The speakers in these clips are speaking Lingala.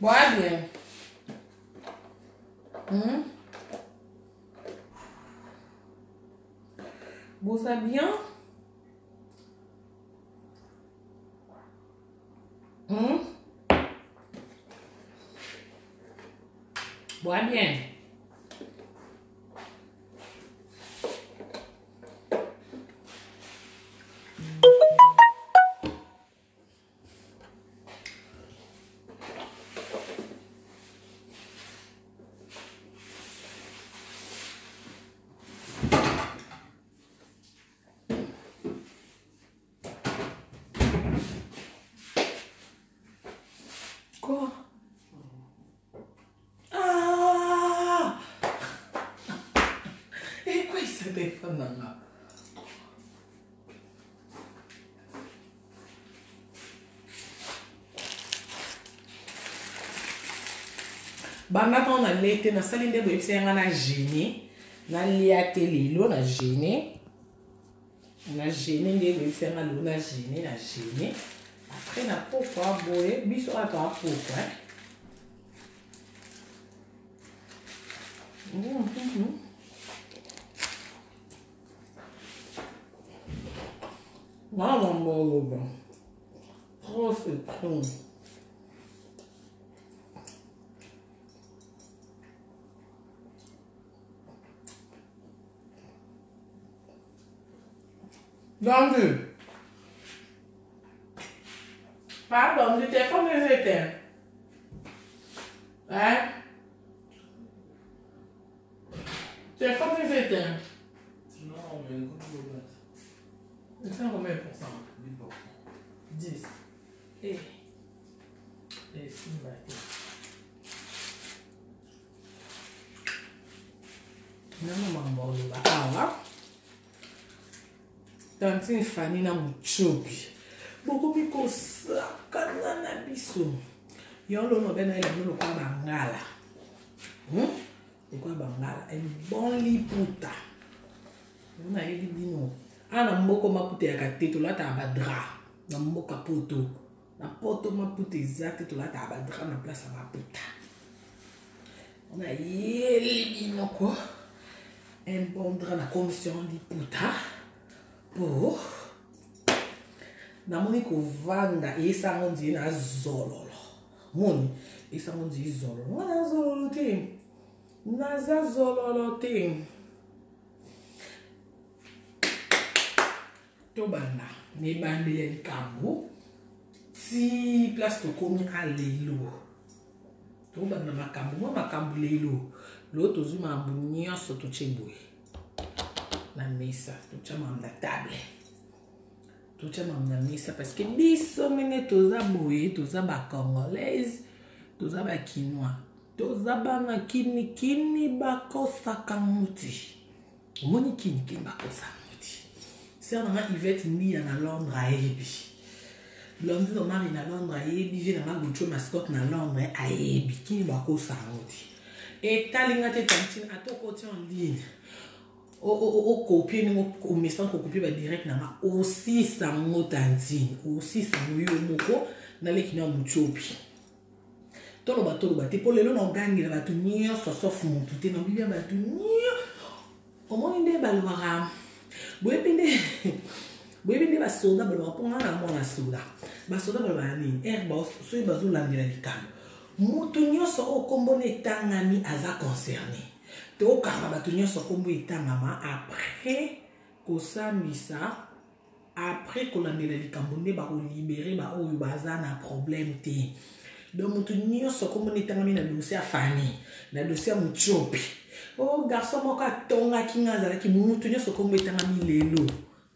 Bois bien. Bois ça bien. Bois bien. Quoi? Ah! Et quoi il se défend là? Bana on a l'été na salle de boy c'est na gêné na liate lilo na gêné de boy c'est na luna gêné na gêné après na pourquoi boy biso à toi pourquoi non bon trop c'est trop. Vendu. Pardon, le téléphone est éteint. Hein? Le téléphone est éteint. Non, mais combien C'est combien pour cent? 10%. 10. Et si on va non, maman, Tantine Fanny na muchobi. Boko biko sakana na biso. Yolo no bena ile no kwa bangala. Kwa bangala en bon liputa. Una yedi dino. Ana mboko maputa ya kateto lata abadra. Na mboka poto. Na poto maputa exact to lata abadra na place maputa. Ona yeli dino ko. En bon dra na commission liputa. Oh, na moni kovanda esa ngondi na zololo. Moni esa ngondi zololo. Na zololo te. Na zololo te. To banda ne bandele likambo. Si place to komi alelo. To banda makambo lelo. Lo to zuma ambunya soto chebwe. Na mesa, tu chama na table. Tu chama na mesa parce que biso mene toza boye, toza ba congolaise, toza ba quinois, toza ba na kini ba kosa kamuti. Moni kini ba kosa kamuti. C'est on a Yvette ni na Londres a ebi. Blondine no mari na Londres a ebi, je na gocho mascotte na Londres a ebi kini ba kosa kamuti. Et talinga te tantine atoko ti en ligne. O copier o message ko copier ba direct na ma aussi sango tantine aussi sango yo moko na le kina muchopi tolo ba te polelo na gangi na batu nyo sosofu mutu te na bibia batu nyo omoni nde balwara boyebinde ba soda ba ponga na mona soda ba soda ba ni airbus so ba zo landela likamo mutu nyo so o kombone tangani aza concerné. To kama batu nyonso kombo etangama après kosambisa après kolandela likambo nde ba ko libérer ba oyo baza na problème te. Donc mutu nyonso kombo etangami na dossier Fanny na dossier Muchopi. Oh garçon moko atonga kingaza ki mutu nyonso kombo etangami lelo.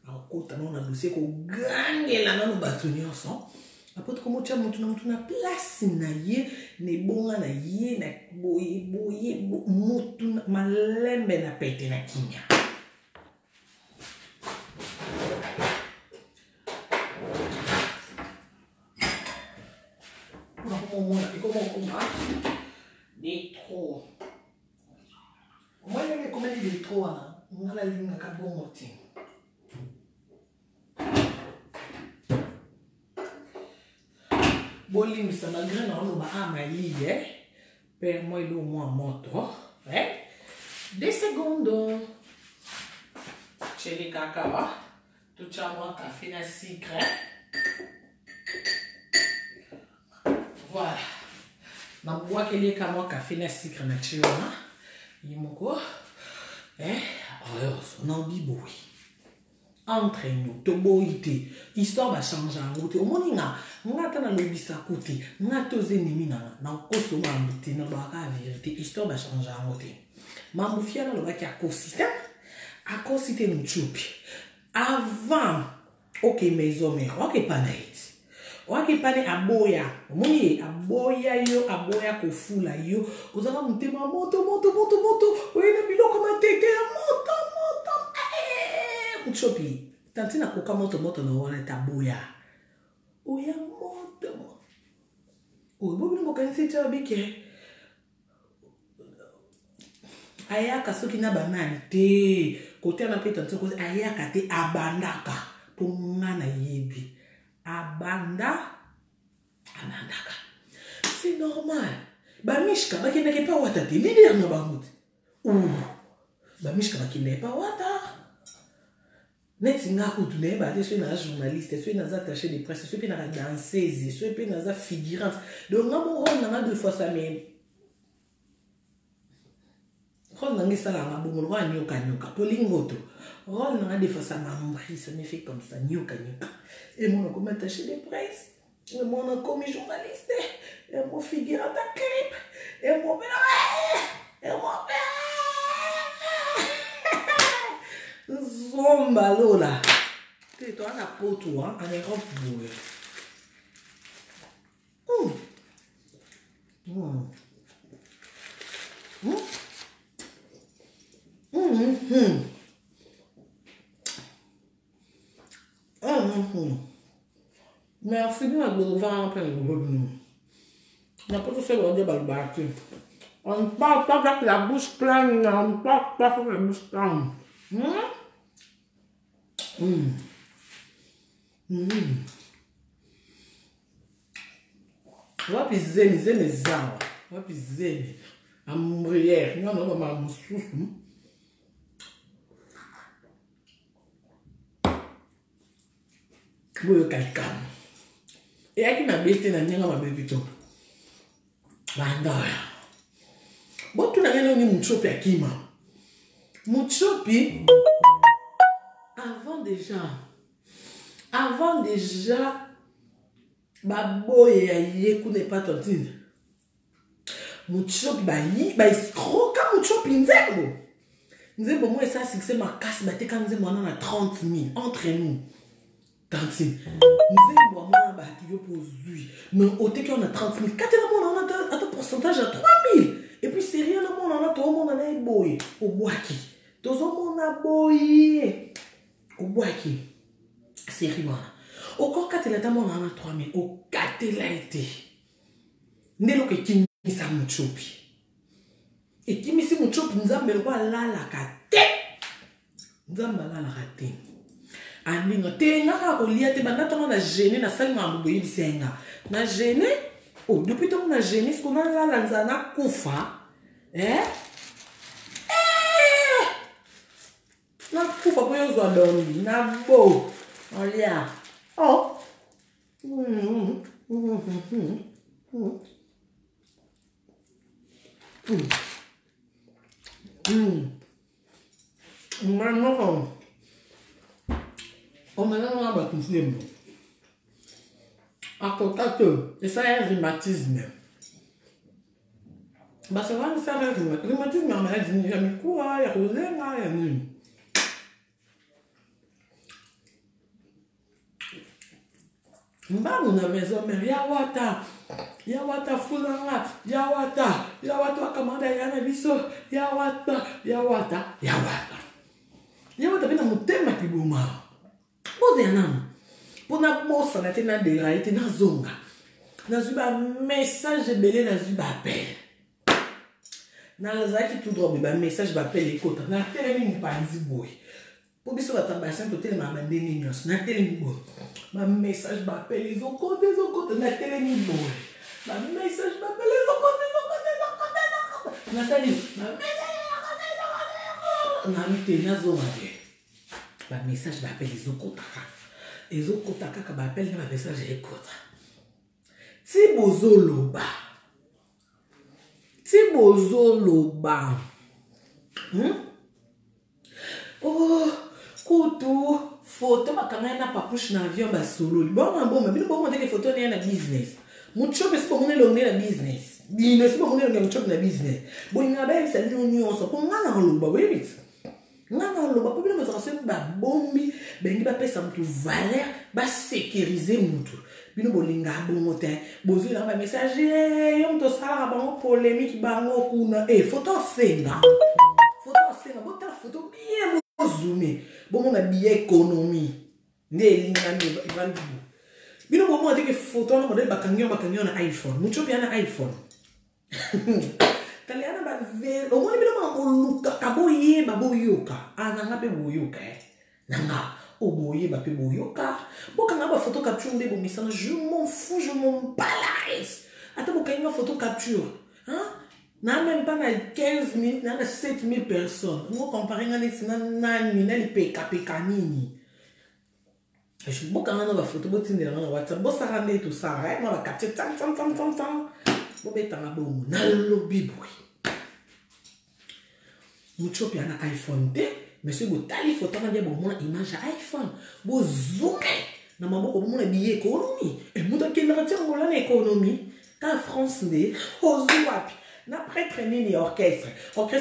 Akota na dossier ko gangela na batu nyonso. Apote comme tu as monté na place na ye ne bonga na ye na boye mutu malembe na pete na kinya. Des trop. Moi il y a combien de trop hein? On a la ligne à bon motif. Bolim, ça malgré non, on va amalie, père moi il est au moins moto, 2 secondes. Chéri cacao, tout ça moi café na sucre. Voilà. Na bois que les camo café na sucre na chiona. Yimoko. Alors, on a bibo. Entre nous, toboïté. Histoire va changer en route. Au moins, on a tant de lobby à côté. On a tous les ennemis dans le costume à monter. Dans la vérité, histoire va changer en route. Ma moufia dans le bac à consisté. À consisté nous choupi. Avant, ok, mes hommes, ok, pas naït. Ok, pas naït, aboya. Mouye, aboya yo, aboya kofula yo. Vous allez monter ma moto. Oui, le bilo comment t'étais, moto. Chopi, tanti na koka moto na wana taboya. Oya moto. Bobi mo kan se cha bike. Ayaka soki na banani te. Kote na pe tanti ko ayaka te abandaka. Po ngana yebi. Anandaka. C'est normal. Ba mishka ba kineke pa wata te. Leader na ba muti. Ba mishka ba kineke pa wata. Net singa kutu ne ba te so na journaliste, so na attaché de presse, so pe na danseuse, so pe na figurante. Donc na mo rôle na 2 fois ça même. Rôle na ngisa la ma bomo roi nyoka polingoto. Rôle na 2 fois ça m'embrit, ça me fait comme ça nyoka. Et mon comme attaché de presse, et mon comme journaliste, et mon figurante à clip, et mon Zomba lola. Tu toi na poto hein, en Europe boue. Merci bien de nous voir un peu de revenu. On n'a pas tout fait le dire balbati. On ne parle pas avec la bouche pleine, on ne parle pas avec la bouche pleine. Wapi zemi zawa. Wapi zemi. Ambrière. Non, ma moussous. Boyo kalkam. Et à qui m'a bêté na nyanga ma bébé to. Bandoya. Bon, tu n'as rien ni mouchopi à Kima. Mouchopi. Avant déjà, baboye ya yeku ne pas tontine. Mouchopi ba escroca mouchopi nzembo. Nzembo moi ça succès ma casse ba te quand nzembo on a 30 000 entre nous. Tantine. Nzembo moi ba ti yo posui. Mais au te qu'on a 30 000, quand on a un pourcentage à 3 000. Et puis c'est rien le monde on a tout le monde on a boy au boaki. Tout le monde a boy. Au boaki. C'est rien. Au corps quand il a on a 3 000. Au 4 il a été. Nelo que qui sa mouchopi. Et qui misi mouchopi nzambe lo la kate. Nzamba la kate. Ani ngote ngaka olia te banda to na gêné na salle ma boyi bisenga. Na gêné. Oh, depuis qu'on a gêné ce qu'on a là lanzana kufa. Na kufa kwa yo zo domi na bo. Olia. Oh. Maintenant, on a un baptême. À côté et ça est un rhumatisme. Bah, ça va nous faire un rhumatisme, mais on a dit, il y a mis quoi, il y a rosé, là, il y a mis. Mbamu na maison mais yawata fulanga yawata kamanda yana biso yawata bena mutema kibuma boze yanam pona bosa na tena de raite na zonga na zuba message belé na zuba appel na zaki tout droit ba message ba appel ekota na télé ni panzi boy Pour biso batambassin to télé ma bandeni nyos na télé ni bo. Ma message m'appelle les autres na télé ni bo. Ma message m'appelle les autres. Na télé ma message na mité na zo mabe. Ma message m'appelle les autres. Les autres ka m'appelle na message écoute. Si bozoloba. Oh, kutu photo bakanga na papush na avion ba solo. Bon, mais bino bon que photo na business. Mucho besi ko na business. Dino si ko na business. Bon ngabe sa ndi nyonso ko ngana ngoloba webit. Ngana ngoloba ko bino mozase ba bombi bengi ba pesa mutu valeur ba sécuriser mutu. Bino bolinga bongo te bozi na ba message yo mto sala bango polémique bango kuna photo senga bota photo bien zoomé bon na bien économie ndelinga ni vandu bino bomo ate que photo na modèle bakanyo na iPhone mucho bien na iPhone taliana ba ver o moni bino ma luka kaboye baboyoka ananga pe boyoka nanga oboye ba pe boyoka bokanga ba photo capture nde bomisana je m'en fous je m'en balance ata bokanga photo capture hein na même pas na 15 minutes na 7000 personnes on compare ngani sina nani na lipeka nini je bokanga na ba photo botindela na WhatsApp bosara nde tout ça right na ba capture tam bobeta na bomo na lobby boy mucho pia na iPhone te monsieur botali photo na dia bomona image ya iPhone bo zoomer na maboko bomona billet économie et muta kenda tia ngola na économie ka France nde ozuwapi na prêtre nini orchestre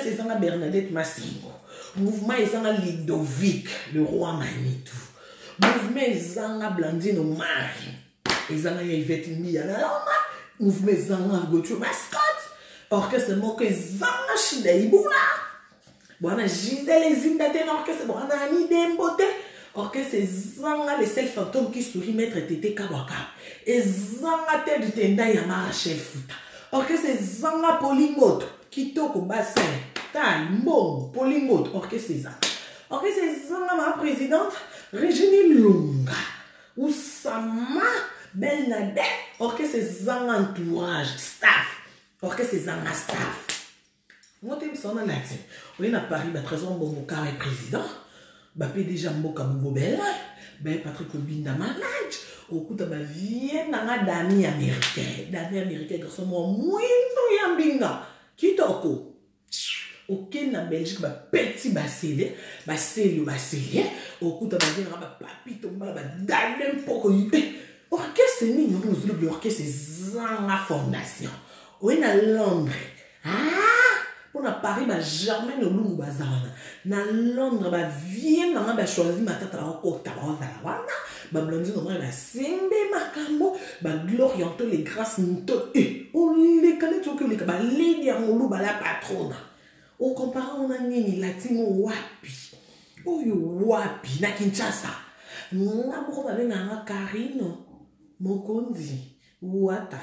ezanga Bernadette Massingo mouvement ezanga Ludovic le roi Manitou mouvement ezanga Blandine Omari ezanga Yvette Miyana mouvement ezanga Gauthier Mascotte orchestre moko ezanga Shida Ibula Bwana Gisèle Zindate orchestre bwana Ani Dembote orchestre ezanga les seuls fantômes qui sourit maître Tété Kabwaka ezanga tête du tenda ya Rachel Futa orchestre ezanga Polymote kitoko bassin tai mbongo Polymote orchestre ezanga ma présidente Régine Lunga Oussama Bernadette orchestre ezanga entourage staff orchestre ezanga staff moi t'es ça na latin oui na Paris ba trésor bongo carré président ba PDG Mboka Boubobela ben Patrick Obinda manage okuta ba vie na dami américain garçon mo mwindo ya mbinga kitoko ok na Belgique ba petit basile okuta ba dire ba papito ba dalem poko yite orchestre ni nous le orchestre zanga fondation oui na Londres on a Paris ba jamais no lungu bazana na Londres ba vie na ba choisi matata ba okota ba zala wana ba blonди no ba sembe makambo ba glorianto les grâces nto on les connaît tout que les ba lady amulu ba la patrona on compare on a nini latino wapi na Kinshasa na moko ba na Karino Mokonzi Wata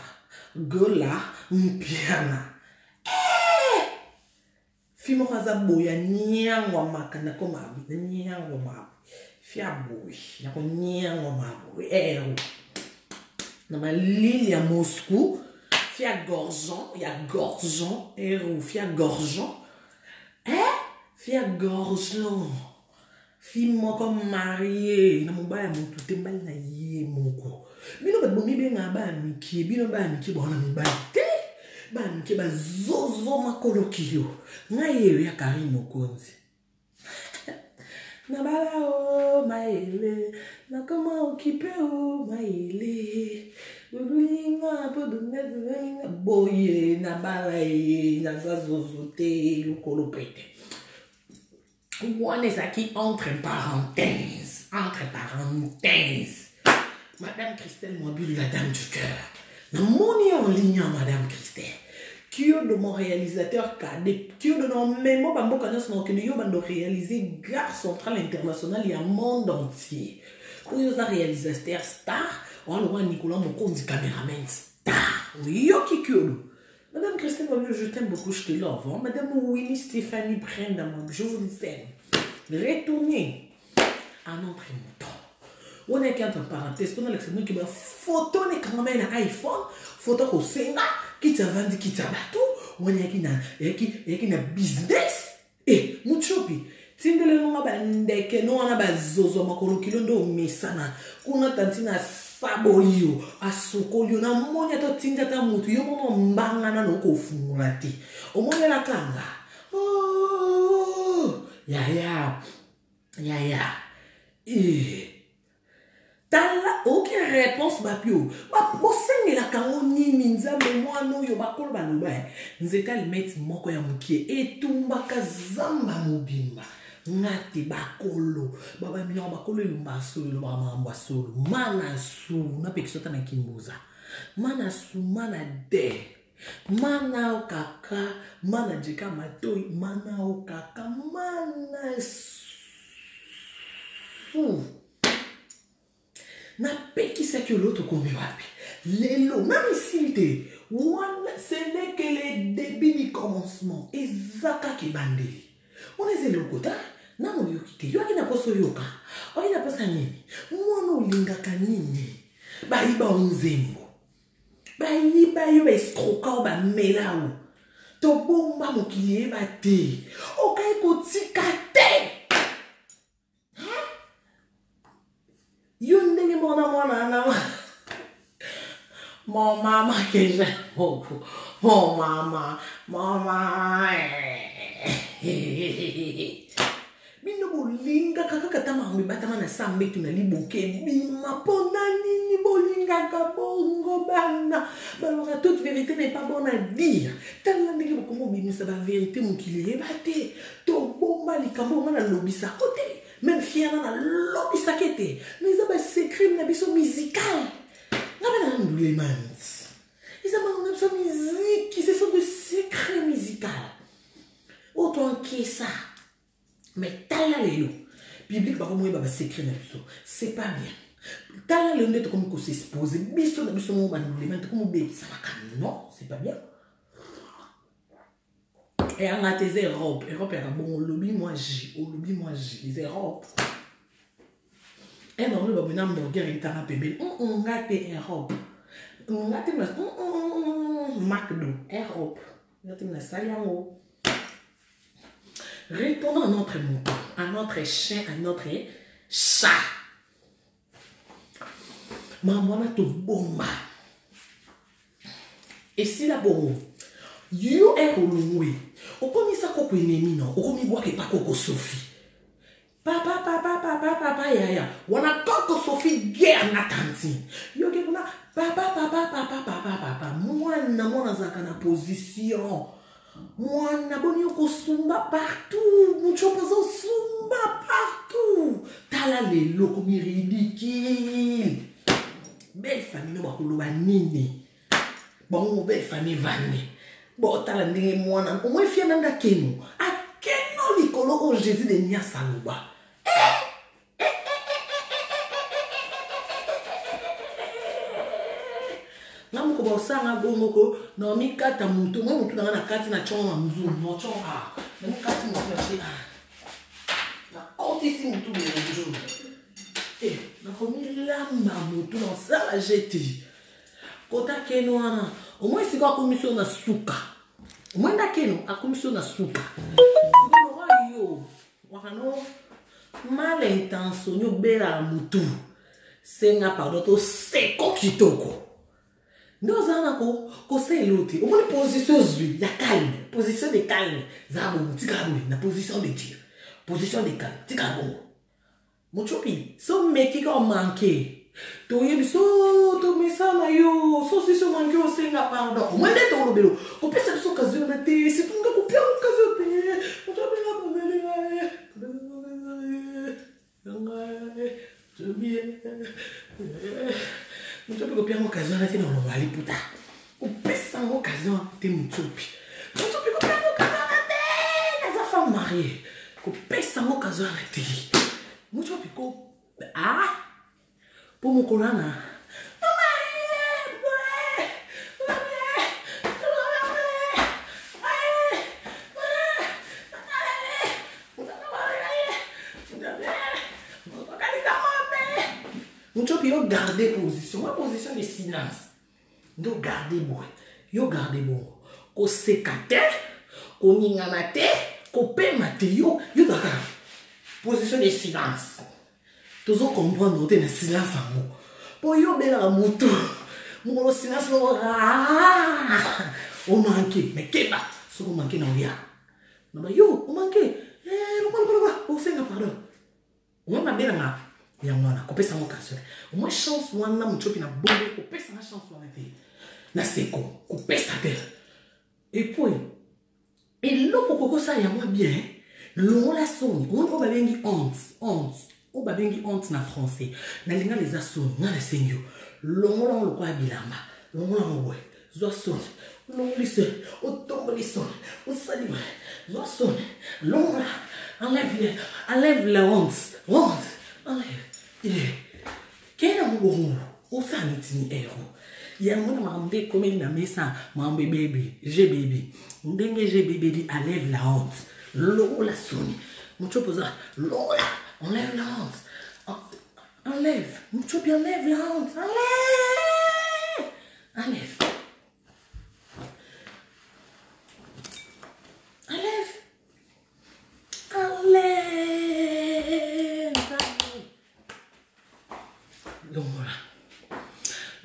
Gola Mpiana Fimo kaza boya nyangwa makana koma nyangwa mabu fia boy yako nyangwa mabu na malili ya Moscou fia gorgeon fia gorgeon fimo comme marié na mobaya mutu tembali na ye moko bino ba bomi benga ba miki bino ba miki bona mibali banke bazozo makolo kilo ngayewe ya Karine Mokonzi na bala o maele na koma okipe o maele ulinga podunga boye na bala na zazozo te lokolo pete wana qui entre parenthèses Madame Christelle Mobile, la dame du cœur na moni en ligne Madame Christelle qui est de mon réalisateur cadet, qui est de mon mémo, bambo réaliser Gare Centrale Internationale, il y a un monde entier. Pour y a réalisateur star, on a Nicolas Mokonzi caméraman star. Oui, yo qui Madame Christine, je t'aime beaucoup, je te love. Madame Winnie Stéphanie Brenda, je vous aime. Retournez. un autre mouton. On est entre parenthèses, on a l'exemple qui va photo les quand même un iPhone, photo au Senga, qui t'a vendu, qui t'a battu, on est qui na business. Et muchopi, tindele no ngabandeke no ana bazozo makolo kilondo mesana, kuna tantina sabolio, asokolio na monya to tinda ta mutu, yo mono mbanga na no kofungurati. O monya la kanga. Oh, ya. Tala aucune réponse bapio. Ba posenge la kango nini nzambe mwana oyo bakolo baloba. Nzeka limeti moko ya mukie etumba kazamba mobimba. Ngati bakolo. Baba minyo bakolo elumba solo ba mamba solo. Mana su na pekisota na kimbuza. Mana su mana de. Mana okaka, mana jeka matoi, mana okaka, mana su. Na peki c'est que l'autre comme wapi. Lelo, même si ce n'est que le début du commencement. Et zaka ki bandeli. On est le côté. Na mo yokite. Yo akina poso yoka. O ina posa nini. Mwana ulinga kanini. Ba iba onzembo. Ba iba yo estroka ba melao. To bomba mokiliye ba te. O kai ko tika te. Yundenge mwana mon maman que j'aime beaucoup. Mon maman. Bino bolinga kaka katama ngi batama na sambe tu na liboke bima pona nini bolinga kabongo bana. Alors toute vérité n'est pas bonne à dire. Tellement ndenge bokomo bimisa ba vérité mokili ebate. To bomba likambo na lobisa côté. Même fier na lobisa kete. Mais ça ba secret na biso musical. Na ba les mans. Ils ont une option musique qui ce sont de secrets musicaux. Autant que ça. Mais tala lelo. Public ba komo ba secret na biso. C'est pas bien. Tala lelo net comme ko s'exposer. Biso na biso mo ba les mans comme bébé ça va non, c'est pas bien. Et on a tes Europe. Europe est bon. Lobby moi j'ai. Les Europe. Et non, le babou n'a burger est un peu belle. On a tes Europe. On a tes McDo. Europe. On a tes Sayango. Retournons à notre mouton, à notre chien, à notre chat. Maman a tout bomba. Et si la bombe, you est au loué. O komi sa koko enemi non, o komi boa ke pa koko Sophie. Papa yaya. Wana koko Sophie guerre na tantine. Yo ke kuna papa. Mwana zaka na position. Mwana boni yoko sumba partout. Muchopozo sumba partout. Tala lelo komi ridicule. Belle famille no bakoloba nini. Bon belle famille vane. Bon, t'as l'année moi, au moins fier dans keno. A keno likolo o Jésus de nia saluba. Namu ko bosanga gomoko no mi kata mutu, mo mutu na kati na chonga mzu, no chonga. Na mi kati mutu na chonga. Na otisi mutu de jour. Na komi lamba mutu na sala jeti. Kota keno ana. Au moins, c'est quoi la commission na suka? Au moins, la commission na suka. C'est quoi mal intention, yo bela mutu. C'est nga pardon, to seko kitoko. Nous avons c'est l'autre. Au moins, position zui, ya calme. Position de calme. Zabo, tikabo, na position de tir. Position de calme, tikabo. Mon chopi, son mec qui a manqué. To yebiso to misala yo so si so mangyo senga pardon mwende to lobelo ko pesa so kazo na te si tunga ko pia kazo te o to bela ko mele to bien mo to ko pia mo kazo na te no ngali puta ko pesa mo kazo te mo chopi ko pia mo kazo na te na za femme mariée ko pesa mo kazo na te mo chopi ko pour mon colana. garder position. Ma position de silence. Yo garder bon. Yo garder bon. Ko sekate, ko ninganate, ko pemate yo d'accord. Position de silence. Tous on comprendre que le silence en moi. Pour yo bela moto. Mon silence on manque. Mais qu'est-ce que ce qu'on manque dans rien. Non yo, on manque. On fait pardon. On m'a bela ma. Ya mwana, ko pesa mo kaso. O mo chance wana mo chopi na bombe ko pesa na chance wana te. Na seko, ko pesa te. Et puis, et là pour ça y a moi bien. L'on la sonne, on va bien honte, on va bien honte na français. Na linga les asson, na la seigneur. L'on le quoi bilamba. L'on ouais. Zo sonne. L'on lisse, on tombe les sonne. On salue. Zo sonne. L'on enlève la honte. Enlève. Quel amour, où ça n'est-il héros? Il y a un moment comme il n'a mis ça, mon bébé, j'ai bébé. M'bengue j'ai bébé dit enlève la honte. L'eau la sonne. Mon choposa, l'eau là, enlève la honte. Enlève, mon chopi enlève la honte. Enlève.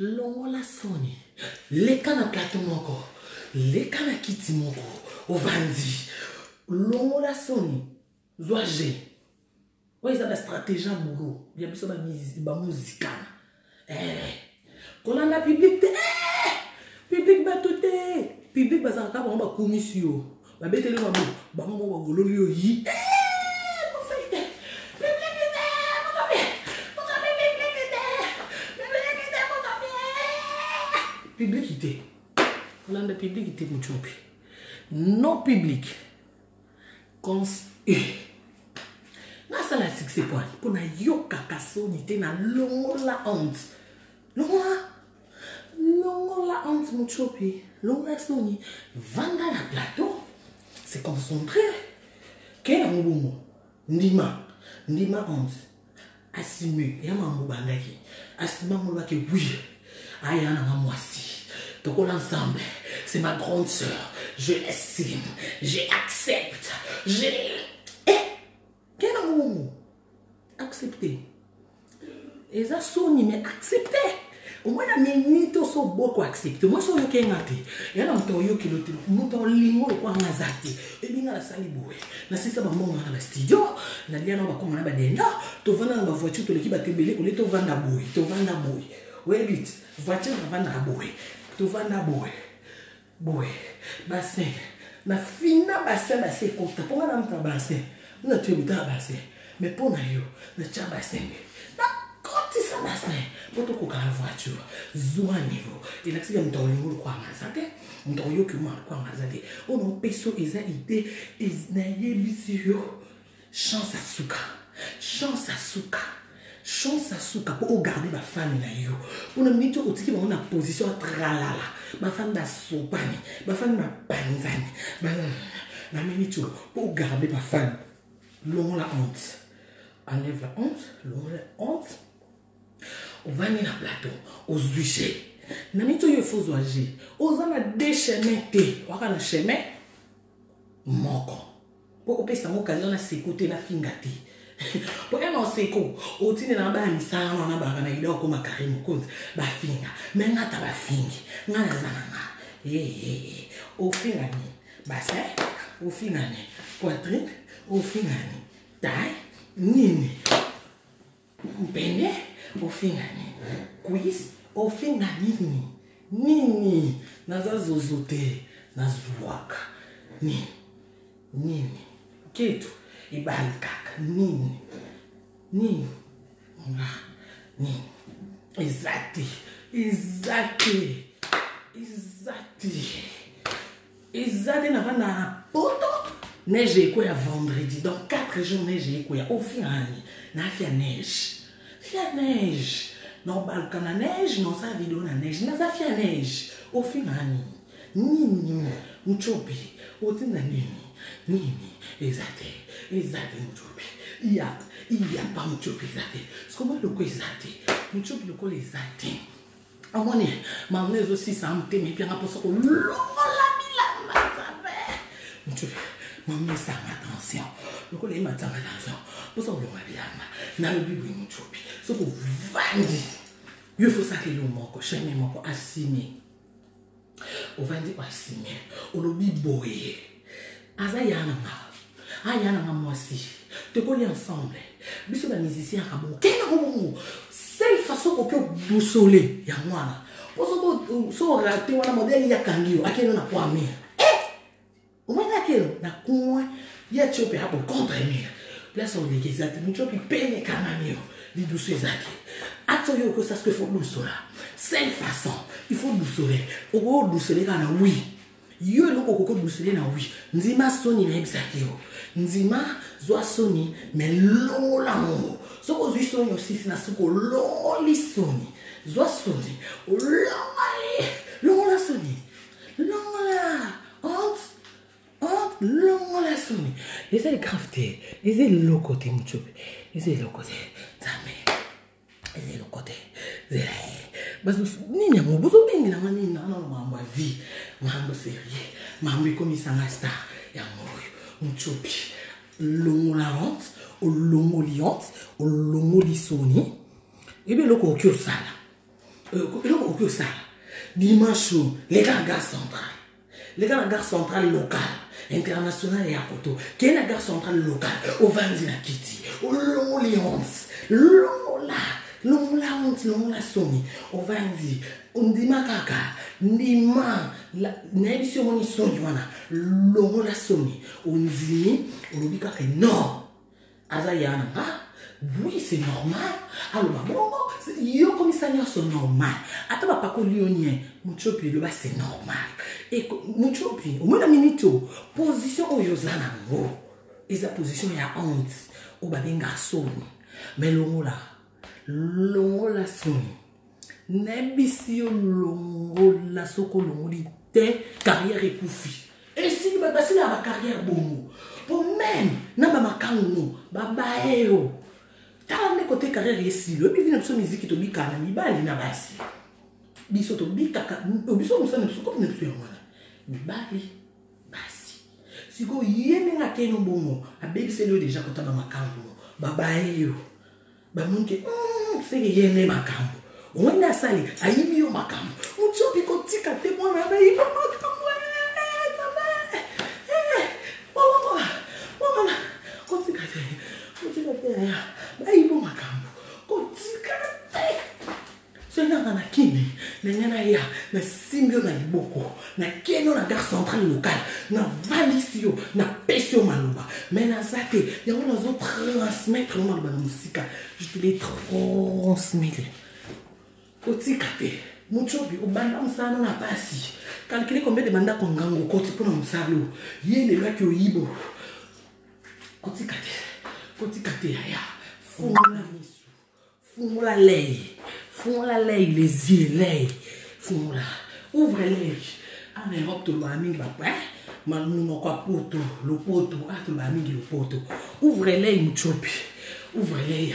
Longola soni. Les cannes à plateau moko. Les cannes à kiti moko. Au vandi. Longola soni. Zoagé. Oui, ils ont la stratégie mouro. Il y a besoin de musique. Quand on a public, public batoté. Public bazanka on va commission. Ba betele ba mo. Ba mo ba vololo yo yi. Publicité. On a de publicité, mon chopi. Non public. Cons. Na ça la succès point. Pour na yo kakaso nité na longo la honte. Longo la honte, mon chopi. Longo la soni. Vanda la plateau. C'est concentré. Quel est mon bon? Ndima honte. Assumer. Y'a ma moubandaki. Assumer mon baki. Oui. Ayana Mamoisi. Donc l'ensemble, c'est ma grande sœur. Je l'estime. J'accepte. Quel amour? Accepter. Et ça sonne, mais accepter. Au moins, la minute, on s'en beaucoup accepter. Moi, je suis OK. Il y a un temps qui l'autre. Nous avons l'immo quoi mazati. Et bien, la salle bouée. Na c'est ça, maman, dans le studio. Na liana va comme on a badena. Tu vas dans la voiture, tu l'équipe à te mêler. On est au vanda bouée. Tu vas dans la bouée. Oui, vite. Voiture va dans la bouée. Tu vas dans la bouée. Bouée. Bassin. Na fina bassin, bassin. Quand tu prends un bassin. On a tué le bassin. Mais pour nous, on a tué le bassin. Quand tu sais bassin. Pour te couper la voiture. Zoua niveau. Et là, si tu as un temps, on quoi mazate. On t'a eu que moi, quoi mazate. On a péso idée. Et n'ayez bisio. Chance à souka. Chance à souka. Chance à souka pour garder ma femme na yo. Pour ne mettre au tiki on a position tralala. Ma femme da sopani, ma femme ma panzani. Ma minute pour garder ma femme. L'on la honte. Enlève la honte, l'on la honte. On va aller dans plateau, aux juger. Na minute il faut juger. Aux en a déchaîné. On va na chemin. Moko. Pour opérer sa occasion na sécouter na fingati. Pour un seko, au tine na ba ni sa na ba na ida ko makarimu cause ba finga. Mais ngata ba fingi. Ngana zana. Au fingani. Bassin, au fingani. Poitrine, au fingani. Taille, nini. Pende, au fingani. Cuisse, au fingani. Nini. Naza zozote, nazuaka. Nini. Ketu. Ibalkak. Nini. Exactly. N'a pas poto. Neige quoi à vendredi. Dans 4 jours, neige quoi au final. Na fia neige. Fia neige. Non, balkan na neige. Non, ça vidéo na neige. Na ça fia neige. Au final. Nini. Mchopi. Au tina nini. Exactly. Mchopi. il y a pas muchopi zate. Ce que moi le quoi zate. Muchopi le quoi les zate. À mon nez, ma mère aussi ça me t'aime bien pour ça que muchopi. Maman ça m'attention. Le quoi les m'attend attention. Pour ça que l'on va bien. Na le bibi muchopi. Ce que vandi. Il faut ça que le moko, chez mes moko assigné. On va dire assigné. On le bibi boye. Azayana. Ayana moi aussi. Te coller ensemble. Biso ba musicien ka bon. Kena ko seule façon ko boussoler ya mwana. Poso so raté wana modèle ya kangio akeno na kwa mire. O mwana akeno na kwa ya chope hapo contre mire. Place on les exact mucho pi pene kanamio. Li douce zaki. Atoyo ko ça ce que faut boussoler. Seule façon, il faut boussoler. O boussoler kana oui. Yo loko koko boussoler na oui. Nzima soni na ebisakio. Nzima zwa soni mais lola mo. Soko zwi soni aussi na soko loli soni. Zwa soni. Lola soni. Lola. Lola soni. Et c'est grafté. Et c'est le côté mucho. Et c'est le côté. Zame. Et c'est le côté. Parce que ni na mo bozo bengi na mani na mambo vie. Mambo sérieux. Mambo comme ça ngasta. Ya mo muchopi. Longo la honte, ou longo li honte, ou longo li soni. Et bien, le coquille sala. Le coquille sala. Dimanche, les gars central. Les gars central local, international et à Koto. Qui est la gare centrale locale? Au Vanzi la Kitty. Au longo li honte. Longo la honte, longo la soni. Au Vanzi. On dit ma kaka. Ndima la n'ébissio moni soni wana longo la soni on dit on dit que non azayana oui c'est normal alors bon yo comme ça n'y a son normal ataba pas ko lionien muchopi le bas c'est normal et muchopi au moins la minute position au yozana ngo et sa position ya honte au babenga soni mais longo la soni Nebisio longo la soko longo li te carrière ekufi. Et si ba basi la carrière bongo. Pour même na ba makango ba baeo. Ta ne côté carrière ici, le bi vina so musique to bi kana mi bali na basi. Biso to bi kaka biso musa ne so ko ne so yamana. Mi bali basi. Siko yeme na keno bongo, abebi se le déjà kota ba makango. Ba baeo. Ba munke c'est que yeme makango. On a sali, aïe yo makambo. On chope kotika te moi na aïe makambo. Kotika te. Aïe makambo. Kotika te. C'est na kini, na ya, na simbio na liboko, na keno na gare centrale locale, na valisio, na pesio maluba. Mais na zate, ya on a zo transmettre maluba na musique. Je te les transmettre. Kotikate muchobi ubanda msano na pasi calculer combien de mandats kongango koti pona msalo yene lwaki oyibo kotikate ya fumula misu fumula l'œil les yeux l'œil fumula ouvre l'œil en Europe to ba mingi ba manuno kwa poto le poto to ba mingi le poto ouvre l'œil muchobi ouvre l'œil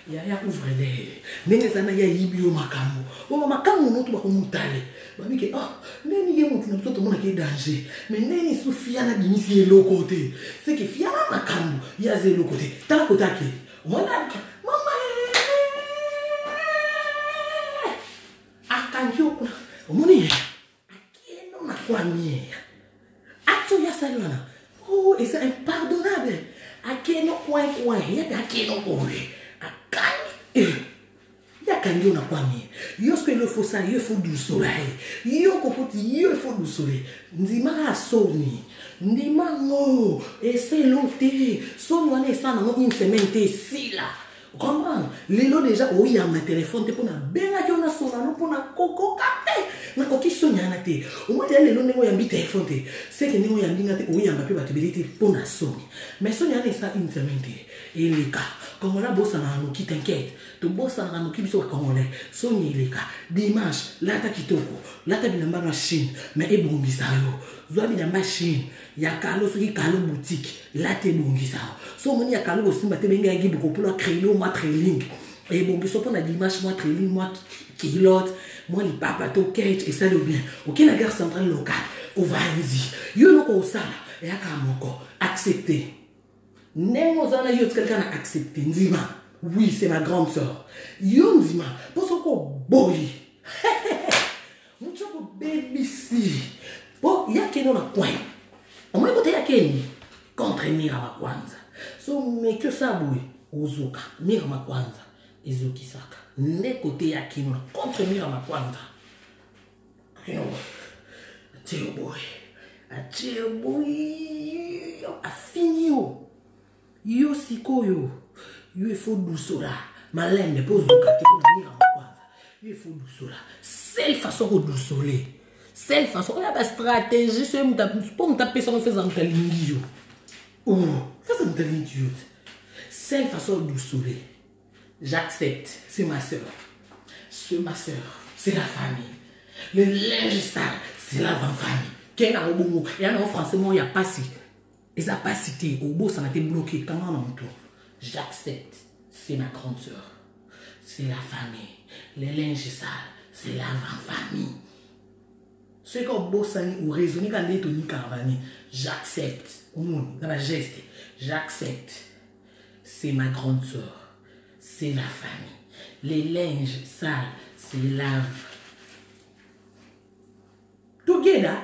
ya ouvre l'œil nene sana ya yibio makambo o makambo no to ba komutale ba mike neni ye mutu na to mona ke danger mais neni sufia na binisi e lokote c'est que fia na makambo ya ze lokote ta kotake mona mama akanjo omoni akeno na kwamie ato ya salwana et c'est impardonnable akeno point ya akeno kowe Yakanyo na kwami. Yoske le faut ça, il faut du soleil. Yo kokoti, il faut du soleil. Ndima soni. Ndima no. Et c'est longtemps. Son wane ça na une semaine te si là. Comprends? Lelo déjà, oui, il y a ma téléphone, pour na benga qui on a son nom pour na coco capé. Na coquille sonia na te. Au moins, il y a le nom de téléphone. C'est que nous y a dit que oui, il y a ma pébatabilité pour na sonia. Mais sonia n'est pas une semaine. Et les cas, comme on a bossé dans nos qui t'inquiète, tu bosses dans nos qui sont comme on est. Sonia les cas, dimanche, là t'as kitoko, là t'as bien ma Chine, mais et bon bizarro. Zoa bien machine, ya kalo qui kalo boutique, là t'es bon bizarro. So moni ya kalo aussi m'a te benga gi beaucoup pour la créer moi trailing. Et bon biso pour na dimanche moi trailing moi kilote, moi les papa to cage et ça le bien. OK la gare centrale locale, au Vanzi. Yo no ko ça, et aka moko accepter. Nemo zana yo quelqu'un a accepté Nzima. Oui, c'est ma grande sœur. Yo Nzima, pour ce qu'on boy. Mucho ko baby si. Bon, ya keno na coin. On m'a côté ya keni contre Mira Makwanza. So mais que ça boy, Ozuka, Mira Makwanza, Ezuki Saka. Ne côté ya keno contre Mira Makwanza. Keno. Atio boy. Atio boy. A fini yo. Yo sikoyo. Yo faut douceur. Malem ne pose du kate pour Mira Makwanza. Yo faut douceur. C'est la façon de douceur. C'est la façon, il y a une stratégie, c'est pour me taper sur le fait en talingi. Oh, c'est un talingi. C'est la façon de sourire. J'accepte, c'est ma soeur. C'est ma soeur, c'est la famille. Le linge sale, c'est la famille. Qu'il y a un bon mot, il y a un français, il n'y a pas si. Et ça n'a pas cité, au beau, ça a été bloqué. Comment on entend? J'accepte, c'est ma grande soeur. C'est la famille. Le linge sale, c'est la famille. Ce qu'on bosse ou raisonner quand les Tony Carvani, j'accepte. Dans la geste, j'accepte. C'est ma grande soeur. C'est la famille. Les linges sales, c'est lave. Together,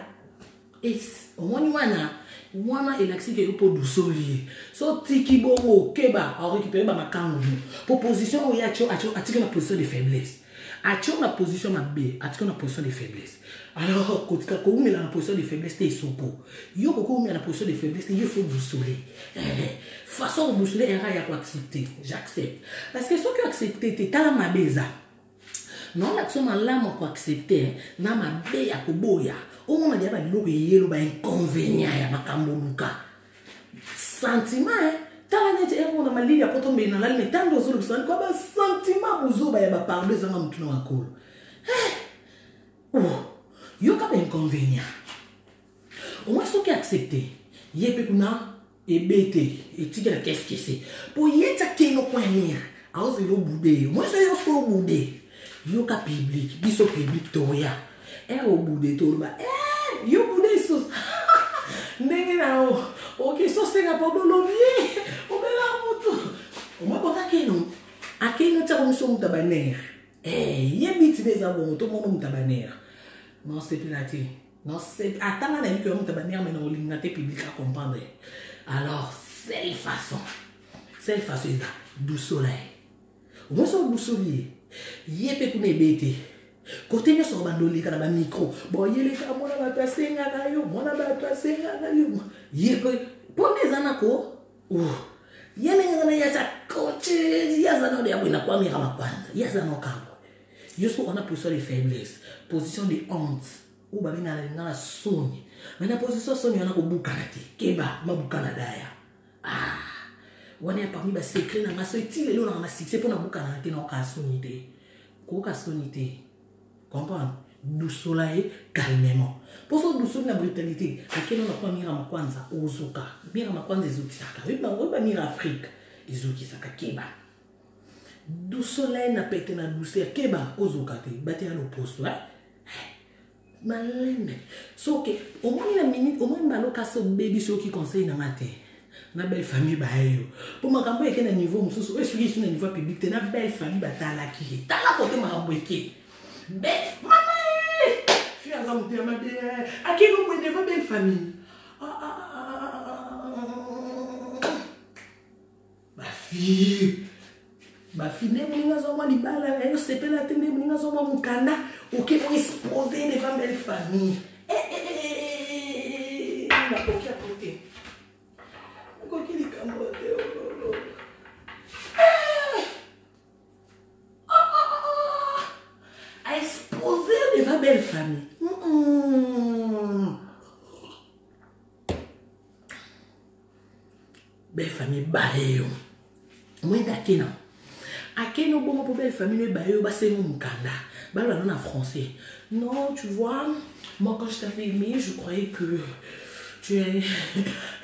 et wana elaxi ke pour doucolier. So tiki bongo keba a récupérer ma kangu. Proposition ou yacho atiko na position de faiblesse. Atiko na position ma B, atiko na position de faiblesse. Alors, quand on est dans la position de faiblesse, c'est sopo. Yo quand on est dans la position de faiblesse, il faut boussoler. Façon de boussoler, il y a quoi accepter. J'accepte. Parce que ce que accepter, c'est dans ma beza. Non, l'action là, moi quoi accepter, na ma bé ya koboya. Au moment où il y a des yelo ba inconvénient ya makambonuka. Sentiment, tala nete ero na malili ya poto mbena la mais tant d'ozo le sang quoi ba sentiment bozo ba ya ba parler za mtu na wakolo. Yo ka inconvénient. Au moins ce qui accepté, yé pe kuna et bêté et tika qu'est-ce que c'est. Pour yeta keno kwa mire, a ozo lo boudé. Moi c'est yo ko boudé. Yo ka public, biso public toya. Au boudé to ba. Yo boudé sos. Ndenge na o. OK, so c'est na pas l'olivier. O be la moto. O moi kota keno. Akeno tsa ko so mutabaner. Yé biti des abon to mo mutabaner. Non, c'est plus la télé. Non, c'est. Attends, on a dit que on t'a banni, mais on l'a public à comprendre. Alors, c'est la façon. C'est la façon, du soleil. Au moins, c'est du soleil. Yé peut nous bêter. Côté nous sommes bandolés quand on a un micro. Bon, yé les gars, moi, on va passer un gaillot. Moi, on va passer un gaillot. Yé peut. Pour les anako. Yé les gars, yé ça coach. Yé ça non, yé na quoi mira ma panza. Yé ça non carbo. Jusqu'où on a position de faiblesse, position de honte, ou bien on a la sonne. Mais la position sonne, on a au boucanati, keba, ma boucanadaya. On est parmi les secrets, on a sorti les lots, on a succès pour la boucanati, on a sonité. Quoi sonité? Comprendre? Du soleil, calmement. Pour ça, du soleil, la brutalité, à quel on a pas mira ma kwanza, ozuka, mira ma kwanza, ezukisaka, on va mira Afrique, ezukisaka, keba. Du soleil n'a pas été na douceur keba ozokate bate à l'opposé malende so que au moins la minute au moins baloka so baby so qui conseille na matin na belle famille ba yo pour makambo eke na niveau mususu e suki na niveau public na belle famille batala ki tala côté makambo eke belle mama fille à mon terme bien à qui vous pouvez devant belle famille ma fille. Ma fille, n'est pas moi libala, elle se peut la télé, n'est pas moi mon cana, ou qui vont exposer devant belle famille. Ma coquille à côté. Ma coquille est camote. famille. Belle famille, bayo. Moi, d'accord. À quel moment pour belle famille, bayo, c'est mon Mukanda. Bah, là, on en français. Non, tu vois, moi, quand je t'avais aimé, je croyais que tu es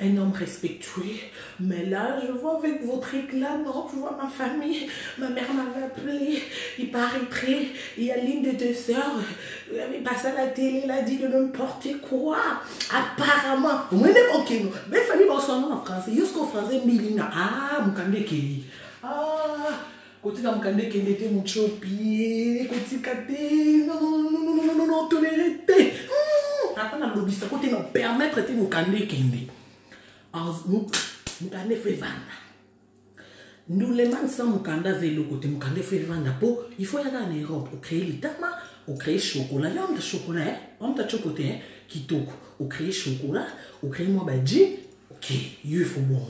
un homme respectueux. Mais là, je vois avec votre éclat, non, tu vois, ma famille, ma mère m'avait appelé. Il paraîtrait, il y a l'une de deux sœurs, elle avait passé à la télé, elle a dit de n'importe quoi. Apparemment, moi, ok, non. Belle famille, va son nom en français. Jusqu'au français, Milina. Ah, Mukande Kei. Ah, côté dans Mukande Kei, il était mon chopi. Côté Kate, non, toléré. Après, on a l'obligé, côté nous permettre de nous canner Kei. Mukande fait vendre. Nous les man sans Mukanda zélo côté Mukande fait vendre pour il faut y aller en Europe pour créer l'itama, pour créer chocolat. Il y a un chocolat, on a chocolat qui toque, pour créer chocolat, pour créer moi badji. Ok, il faut bon.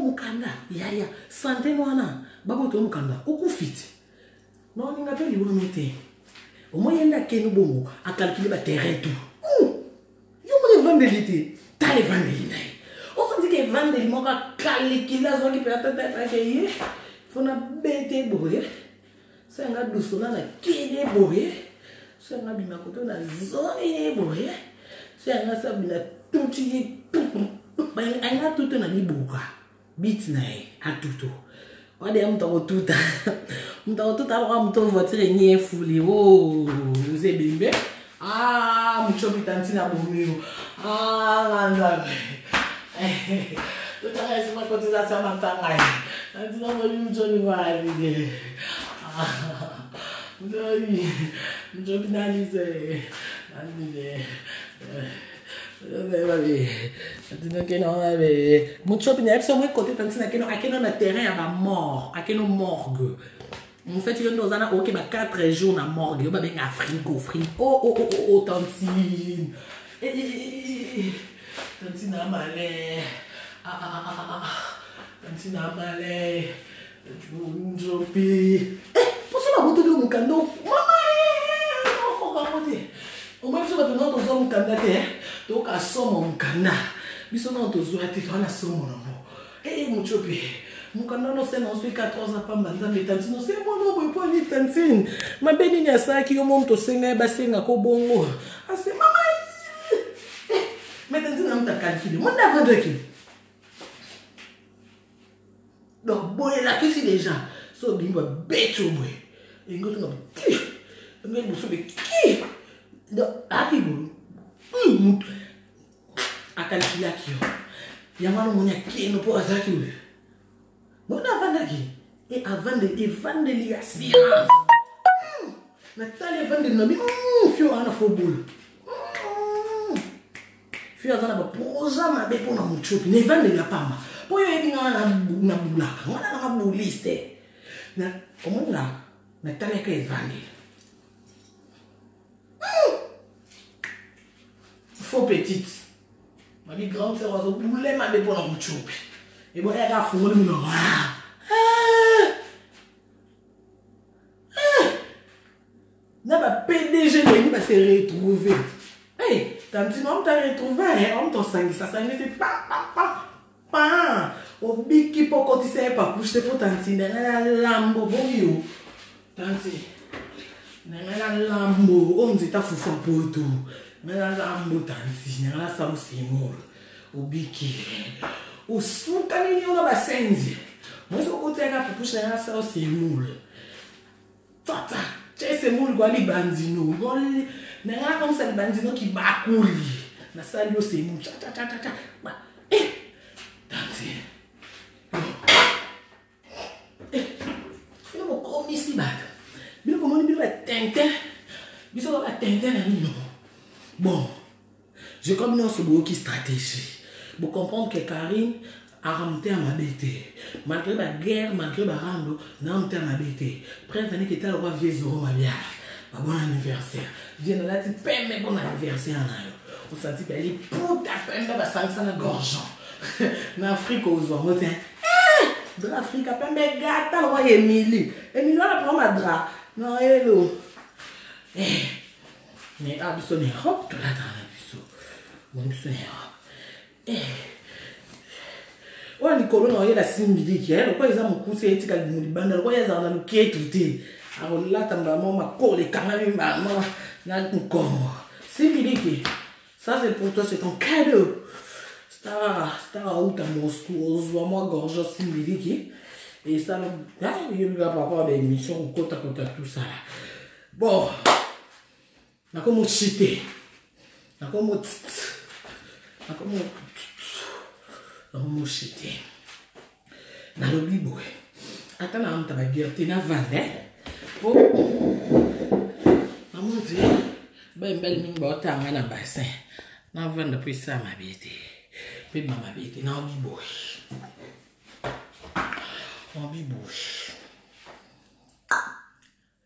Mukanda, ya santé moi na, babo to Mukanda, oku fit. Non, on n'a pas libre mettre. Au moins il y a qui nous bon à calculer le terrain tout. Yo me vendre l'été, t'as les vendre l'été. On se dit que vendre les mots à calculer la zone qui peut être accueillie. Faut na bête bourré. C'est un gars douce là qui est bourré. C'est un gars bima koto na zone est bourré. C'est un gars ça bina tout petit tout. Ben un gars tout na ni bourra. Bit na a tout. On est un peu tout alors on voiture et ni foulé. Oh, vous êtes bien. Ah, mon chopi tantina bomio. Ah, nanda. Tout à l'heure, c'est ma cotisation à Tangaï. Tantina bomio, Johnny va arriver. Ah, Johnny, Johnny n'alise. Mucho bien, c'est moi côté tantina que non na terrain à mort, à quel morgue. En fait, il y a dans un ok, 4 jours na morgue, il y a bien un frigo. Oh, tantine. Tantine a malé. Tantine a malé. Jopi. Pour ça, la moto de Mukando. Maman, au moins, je vais te demander aux Mukanda. Donc, à son Mukanda. Biso na tozo ati tona somo no. Mon chopi. Mukanda no se non suis 14 ans pas manza metantino c'est moi no boy ni tantine. Ma beni nya saki yo mom to senga ba senga ko bongo. Ase mama. Metantino am ta calculer. Mon na vendre qui. Donc boy la qui si déjà. So bimba beto boy. Et ngoto no. Ngai buso be ki. Donc aki boy. A calculer aqui, ó. E a mano mulher aqui no pô aqui, ó. Não dá vanda aqui. E a vanda ali assim. Natália vanda no nome. Fio ana fobul. Fio ana ba poza ma be pona muchupi. Ne vanda ya pama. Po yo ebi na bulaka. Wana na buliste. Na omona Natália que vanda. Faux petite. Ma vie grande sœur oiseau boulet ma bébé pour la mouchoupi. Et bon, elle a fumé le mouton. N'a pas PDG de va se retrouver. Hey, tantine, on t'a retrouvé, on t'a sangué. Ça sangué, c'est pa. Au biki pour quand tu sais pas, pour te pour tantine, elle a lambo, bon yo. Tantine, elle a lambo, on dit ta foufa pour tout. Mais là, lambo tantine, là, ça aussi mort. Au biki. Au sou, quand il y a un senzi. Moi, je côté là pour pousser là, ça aussi moule. Tata, tu sais, c'est moule, quoi, les bandino. Mais là, comme ça, les bandino qui bacouli. Na ça, lui, c'est moule. Tata. Tantine. Il y a mon commis ici, bas. Mais comment il va tintin? Il va tintin, non. Bon, je comme une autre stratégie. Pour comprendre que Karine a remonté à ma bête. Malgré la guerre, malgré la rando, n'a remonté à ma bête. Près d'année que tu as le roi vieux zoro ma bière. Bon anniversaire. Viens là, tu fais mes bon anniversaire. On sentit qu'elle est pour ta peine, elle va s'enfoncer dans gorgeon. En Afrique, aux hommes, de l'Afrique, après mes gars, t'as le roi Émilie. Émilie, on a pris ma drap. Non, hello. Mais ah, biso ne hop, tu l'attends biso. Bon, biso ne hop. Wa likolo na yela simbili ki lo kwa eza mukuse etika libanda lo kwa eza na luketu te akolata mbamo makole kanga mbamo na nkongo simbili ki ça c'est pour toi, c'est ton cadeau. Star out à Moscou ozwa moi gorge simbili ki et ça il y a pas avoir des émissions ou côte à tout ça. Bon na comme chité na comme moshite na lobi boy ata na amta ba gerte na vale po na monte ba mbel min ba tanga na bassin na vanda puis ça ma bête pe mama bête na lobi boy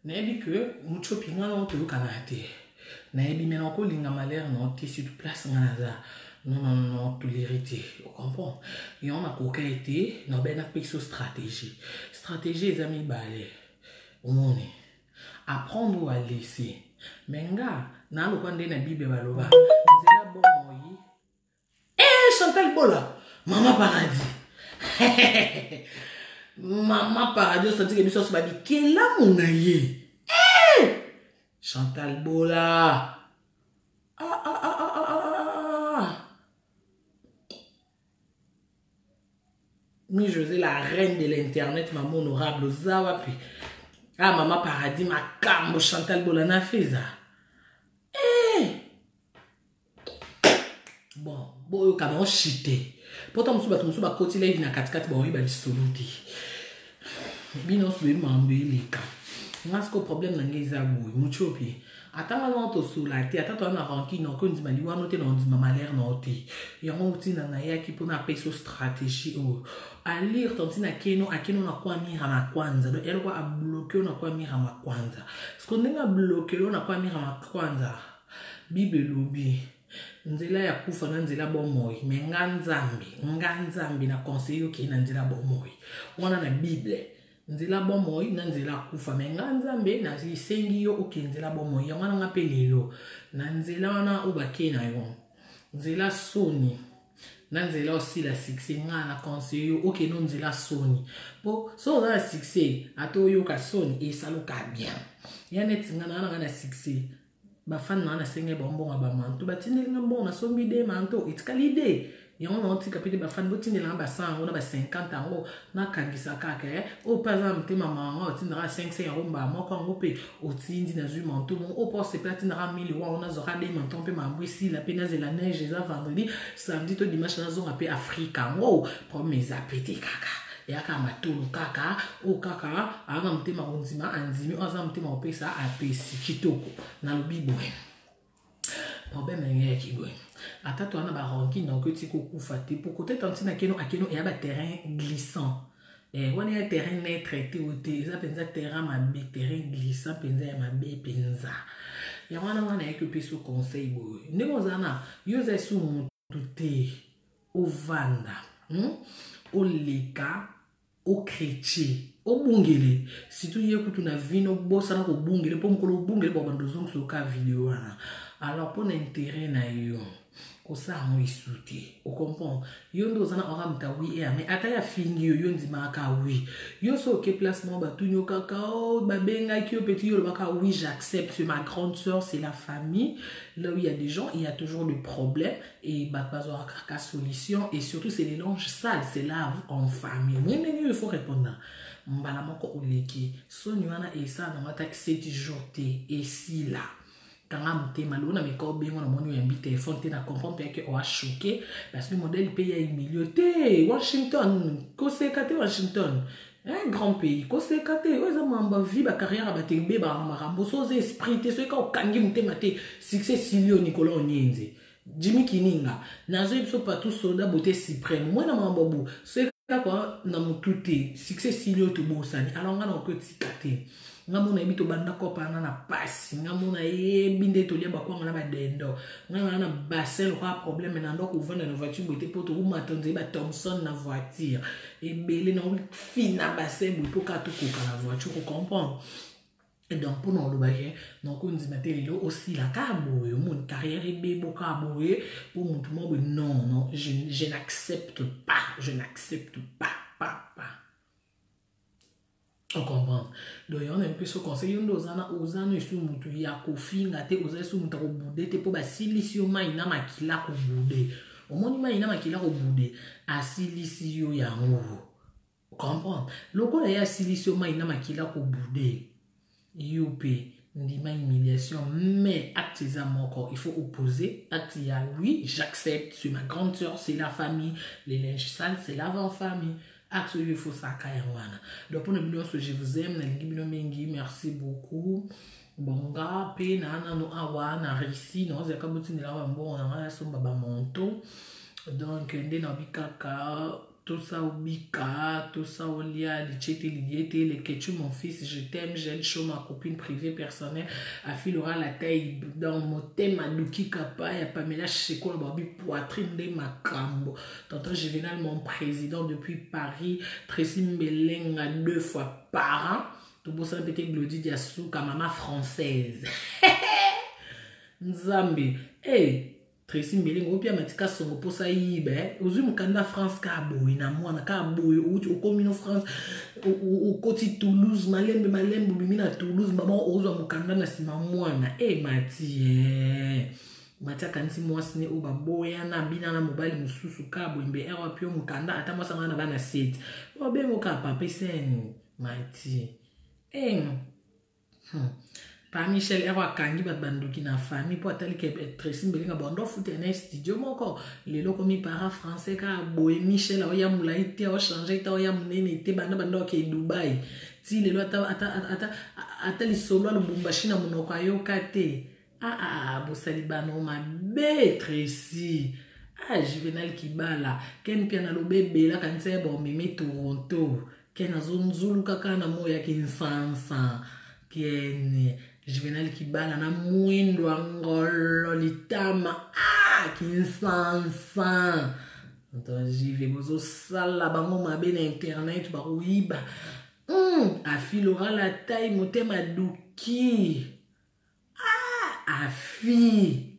na ebi que mucho pinga na to kanate na ebi mena ko linga malère na te sur place ngana non, tolérité, on comprend. Et on a coquin été, on a bien appris sur stratégie. Stratégie, les amis, balé. On est. Apprendre ou à laisser. Mais, gars, n'a le point de la Bible, baloba. C'est la bonne moyen. Eh, Chantal Bola, Maman Paradis. Maman Paradis, ça dit que nous sommes pas dit, quel là, mon aïe? Eh, Chantal Bola. Mi José, la reine de l'internet, maman honorable Zawapi. Ah, Maman Paradis, ma cambo Chantal Bolana fait ça. Eh! Bon, bon, quand on chité. Pourtant, je suis côté là, il y a 4-4, bon, il va soluti. Binos, je vais m'embêter les cas. Parce que le problème, c'est que je suis attends on to sula te attends on a ranki non ko ndima liwa note non ndima malère non te yango utina na yaki pona peso stratégie o a lire tontina keno akeno na kwa mira ma kwanza do elwa a bloquer na kwa mira ma kwanza ce qu'on a bloquer na kwa mira ma kwanza bible lobi nzela ya kufa na nzela bomoyi me nganzambi na conseil ki na nzela bomoyi wana na bible nzela bomoyi na nzela kufa me nganzambe na isengi yo okenzela bomoyi yango nga pe lelo na nzela wana obake na yo nzela soni na nzela aussi la succès nga na conseil yo okeno nzela soni po so na succès ato yo ka soni e saloka bien yana tinga na succès ba fan na senge bombo ba manto batindeli nga bon na sombi de manto itkalide yango na otika pete ba fan botindela ba 100 na ba 50 ans na kangisa kaka o par exemple mama nga otindra 500 euros ba moko ngo pe otindi na zu manto bon o poste platindra 1000 euros na zora de manto pe ma bwisi la pena de la neige za vendredi samedi to dimanche na zonga pe Afrika ngo promesa pete kaka yaka matulu kaka o kaka anga mtema onzima anzimi oza mtema opesa apesi kitoko na lobibo problème ngeki boy atatu ana ba ranki na ko tiko kufa te pour côté tantina akeno ya ba terrain glissant on est un terrain net traité au te ça penza terrain ma terrain glissant penza ya mabe penza ya wana wana eke peso conseil boy ndeko zana yoza su mututé o vanda o leka o chrétien o bungele si tu yekutu na vino bossa na ko bungele po mkolo bungele bo bandozo so ka vidéo wana alors pour l'intérêt na yo ko sa mo isuti o comprend yo ndo zana ora mta oui mais ata ya fingi yo ndima ka oui yo so ke placement ba tunyo kakao ba benga ki yo petit yo ba oui j'accepte c'est ma grande sœur c'est la famille là où il y a des gens il y a toujours le problème et ba pas avoir ka solution et surtout c'est les langues sales c'est là en famille mais il faut répondre mbala moko oleki so nywana esa na mata 7 jours te et si là kanga mutema lona meko bengo na moni yambi téléphone te na comprendre que on a choqué parce que le modèle pays a humilié Washington kosekate Washington un grand pays kosekate oza mamba vie ba carrière ba tembe ba marambo soze esprit te so ka okangi mutema te succès Silio Nicolas Onyenze Jimmy Kininga nazo biso partout soldat beauté suprême moi na mambo so quoi na mututé succès Silio to bosani alors nga na ko tikate ngamona ebito banda kopana na pasi ngamona ebinde tolia bakwanga na badendo ngana na basel kwa problème na ndoko vendre na voiture boté poto ou matonze ba Thompson na voiture et belé na fina basel pour ka to koka na voiture comprendre Et donc, pour nous, donc on dit maintenant aussi la caboye, mon carrière est bébo caboye, pour mon tout le monde, non, non, je n'accepte pas, pas. On comprend. Donc, on a un peu ce conseil, on a osé sur mutu ya kofi, ngate osé sur mutu ko bude, te po ba silisio ma ina makila ko bude. Au moins, ma ina makila ko bude, a silisio ya ngou. Comprends. Loko la ya silisio ma ina makila ko bude. Youpi, ndima humiliation, mais acte encore, il faut opposer. Acte ya, oui, j'accepte, c'est ma grande soeur, c'est la famille, les linges sales, c'est l'avant-famille. Acte, il faut ça, kayawana. Donc, pour nous, je vous aime, merci beaucoup. Bonga, pe, nana, no, awa, na, risi, non, c'est comme tu n'es là, bon, on a son baba monto. Donc, ndé na bikaka. Tout ça au bika, tout ça au lia, les tchété, les ketchu, mon fils, je t'aime, j'aime chaud, ma copine privée, personnelle, affilera la taille dans mon thème, Aduki Kapa, y a Pamela Cheko, la barbi poitrine de ma cambo. Tonton Juvenal, mon président depuis Paris, Tracy Melenga 2 fois par an, tout beau ça, petit Glody Diassou, ka maman française. Nzambi, hey! Tracy Mbelingo opia matika songo posa yibe ozu mukanda France ka boy na mwana ka boy o komino France o koti Toulouse malembe bimina Toulouse maman ozu mukanda na sima mwana Matia kanti mwasi ne oba boya na bina na mobile mususu ka boy mbe ewa pio mukanda ata mwasa ngana bana set obe ngoka papa sen mati Pa Michel Ewa Kangi bat banduki na famille pour atali ke Tracy Mbelinga bondo foute na studio moko lelo komi para français ka boye Michel oya mulai te o changer ta oya munene te banda ke Dubai ti lelo ata li solo lo Lubumbashi na munoko ayoka te bosali bano ma be Tracy Juvenal Kibala ken pia na lobebela kanisa bo meme Toronto ken azonzulu kaka na moya kinsansa ken Juvenal Kibala na mwindo angolo litama kinsansa donc j'y vais bozo sala bango mabe na internet ba uiba afilora la taille motema duki afi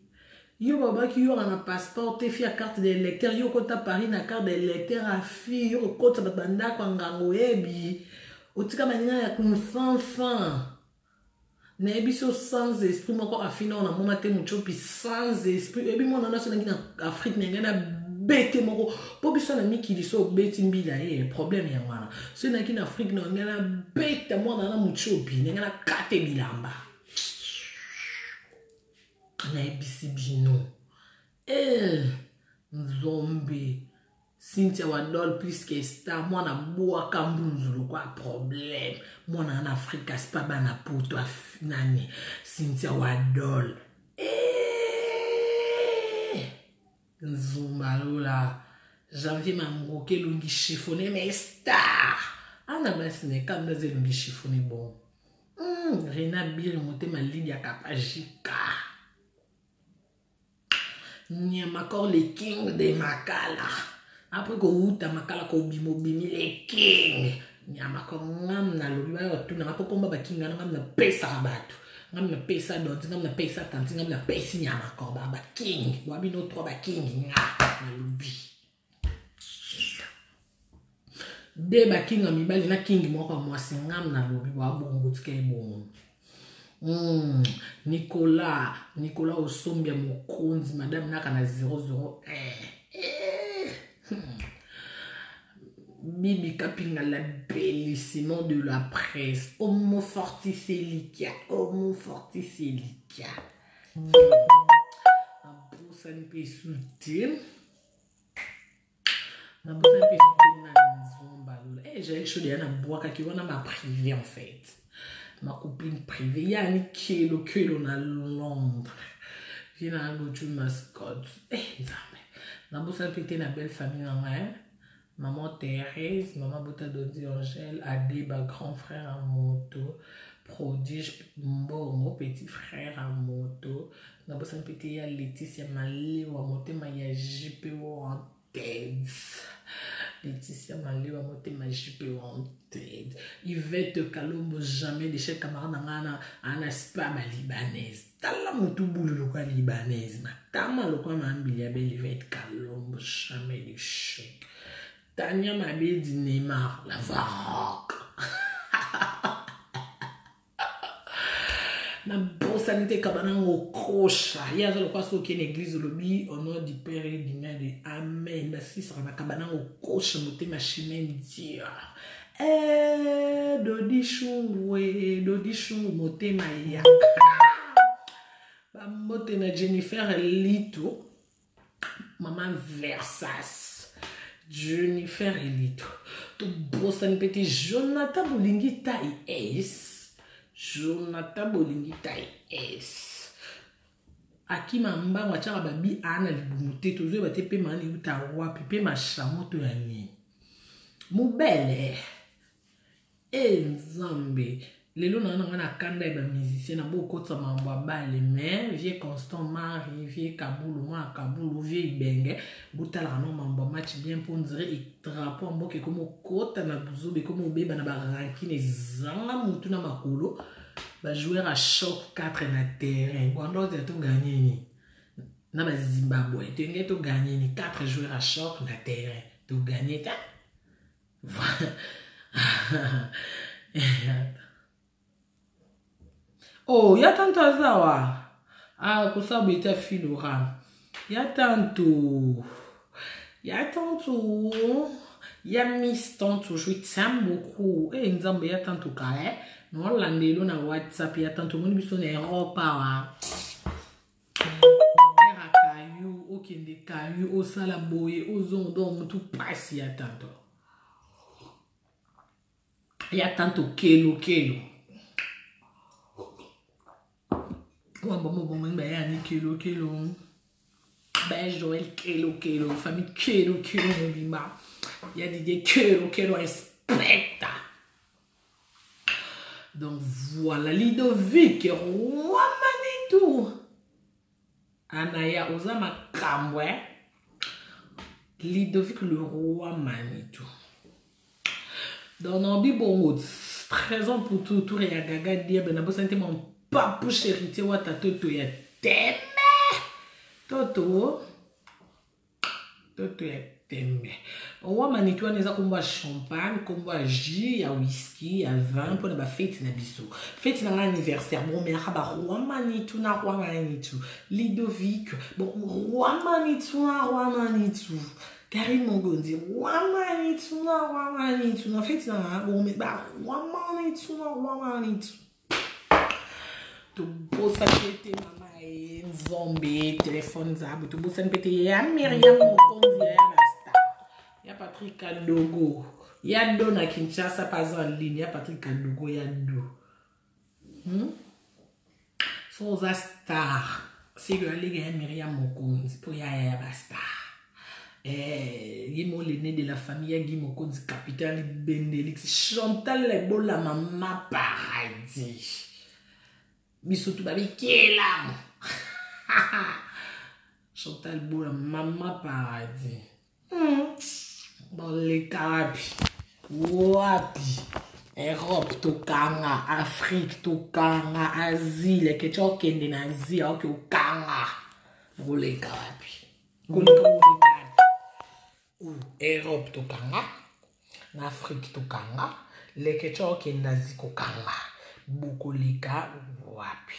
yo baba ki yo na passeport te fi carte de lecteur yo kota Paris na carte de lecteur afi yo kota banda kwa ngango ebi otika manina ya kunfanfan na ebiso sans esprit moko afina on a moma te muchopi sans esprit ebi mona na so na Afrique na bete moko po biso na mikili so beti mbila problème ya wana so na kina Afrique na ngana bete mona na muchopi ngana kate bilamba na ebisi bino Nzombe Cynthia Wadol plus que star moi na boa kambunzulu quoi problème moi en Afrique c'est pas bana pour toi nani Cynthia Wadol Nzumalola janvier mamroke lungi chiffonné mais star ana basine kanda ze lungi chiffonné bon Rena Bir monte ma ligne ya kapajika Nyamakor les kings de Makala après ko uta Makala ko bimi les kings Nyamakor ngam na lobiba yo tuna ngapo komba ba kinga ngam na pesa bato ngam na pesa dot ngam na pesa tanti ngam na pesa Nyamakor ba king wabi no trois ba king na lobi de ba king amibali na king moko mwasi ngam na lobi wa bongo tike bon Nicolas Osombia Mokonzi madame naka na 001 Bibi Kapinga la bellissimo de la presse Homo Fortiselicia Aboussa nipe soutien na nzomba j'ai chaud de na boaka ki wana ma privé en fait ma copine privée yani kilo na Londres vient à l'autre mascotte na bossa pété na belle famille maman Thérèse maman Bota Dodi Angèle Adeba grand frère à moto prodige Mbongo petit frère à moto na bossa pété ya Laetitia Mali wa motema ya JP en tête Laetitia Malewa motema jipe wanted. Yvette Kalombo jamais de chez camarade ana spa ma libanaise. Tala mutu bulu lokwa libanaise. Matama lokwa mambili ya belle Yvette Kalombo jamais de chèque. Tania Mabé di Neymar la varoque. Na bosanité kabana ngokosha yaza lokwa soki na église lobi au nom du Père et du Mère de Amen. Basi sera na kabana ngokosha motema chimene dia. Dodi shungwe motema ya. Ba mote na Jennifer Lito. Maman Versas. Jennifer Lito. To bosanité petit Jonathan Bolingi tai es. Jonathan Bolingi tai es. Akima mbango achaka babi ana libumute tozo bate pe mani uta wapi pe mashamoto ya nini. Mubele. Nzambe. Lelo na kanda ba musicien na boko tsa mambo bale mais vie Constant Marie vie Kabulu moi Kabulu vie Ibenge butala no mambo match bien pour dire et drapeau mboke comme kota na buzobe comme beba na ba rankine zanga mutu na makolo ba jouer à choc 4 na terrain bondo to gagner ni na ba Zimbabwe to ngeto gagner ni 4 joueurs à choc na terrain to gagner ta oh, ya tanto azawa. Ah, kusabu ita filora. Ya tanto. Ya miss tanto. Je t'aime beaucoup. Nzambe ya tanto ka, No landelo na WhatsApp ya tanto. Moni biso na Europa wa. Era kayu, okende kayu, osala boye, ozondo mutu pasi ya tanto. Ya tanto kelo. Bon, ben, kilo. Ben, Joël, kilo. Famille, kilo, Mobima. Il y a des kilo, inspecta. Donc, voilà, Ludovic, roi Manitou. Anaya, Osama Kamwe. Ludovic, le roi Manitou. Donc, on dit bon, 13 ans pour tout, et à gaga dire, ben, d'abord, c'était mon papu chérité wata toto ya teme toto ya teme owa Manitou aneza komba champagne komba jus ya whisky ya vin pour ba fête na biso fête na anniversaire bon mais ba roi Manitou na roi Manitou Ludovic bon roi Manitou na roi Manitou Karim Mongondi roi Manitou na fête na bon mais ba roi Manitou to bossa pete mama zombie téléphone zabo to bossa pete ya Myriam Mokonzi ya basta ya Patrick Kadogo ya do na Kinshasa pas en ligne ya Patrick Kadogo ya do so za star c'est que les gars Myriam Mokonzi pour ya basta Guimo l'aîné de la famille Guy Mokonzi capitaine Bendelix Chantal Lebola maman paradis Bisoutou babi Kélam. Chantal Boula, maman paradis. Dans les Carabes. Wapi. Europe tokanga. Afrique tokanga. Asie. Les questions qui sont en Asie. Ok, tokanga. Dans les Carabes. Europe tokanga. Afrique tokanga. Les questions qui sont en Asie tokanga. Bukolika wapi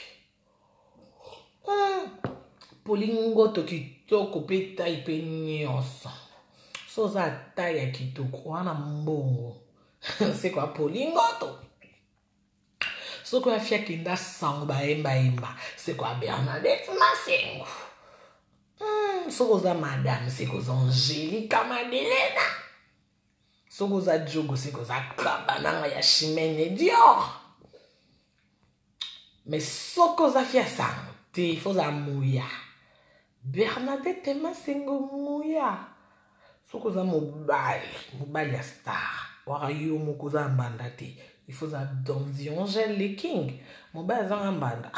Polingo to kitoko pe tai pe nyonso soza tai ya kitoko wana mbongo c'est quoi Polingo to soko ya fia kinda sango baemba c'est quoi Bernadette Masengo soko za madame c'est quoi Angélica Madelena soko za jogo c'est quoi za kabananga ya Chimene Dior mais soko za fia santé, faut za mouya. Bernadette Masengo mouya. Soko za mobile ya star. Wara yo moko za mbanda te. Il faut za Donzi Angèle les King. Mobile za mbanda.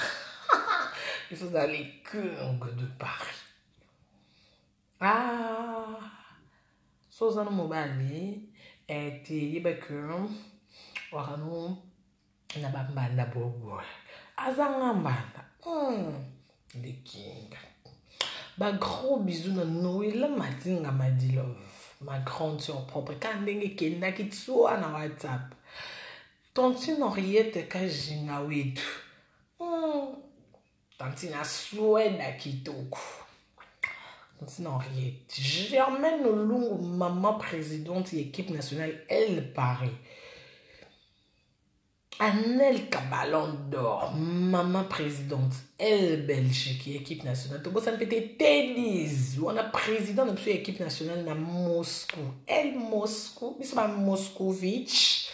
Il faut za les Kings de Paris. Ah. soza no mobali te yeba que wakano na bambanda bobo azanga mbanda the king. Bah gros bisous na Noël Madinga Madilove, ma grande sœur propre. Quand ndenge kenda kitsua na WhatsApp. Tantine Henriette kajinga wetu. Tantine Suède kitoko. Tantine Henriette. Germaine Olungu, maman présidente de l'équipe nationale, elle Paris. Annelle Ballon d'Or, maman présidente, elle Belgique, équipe nationale. Togo ça ne peut être tennis. On a président de l'équipe nationale na Moscou. Elle Moscou, biso ba Moscovitch,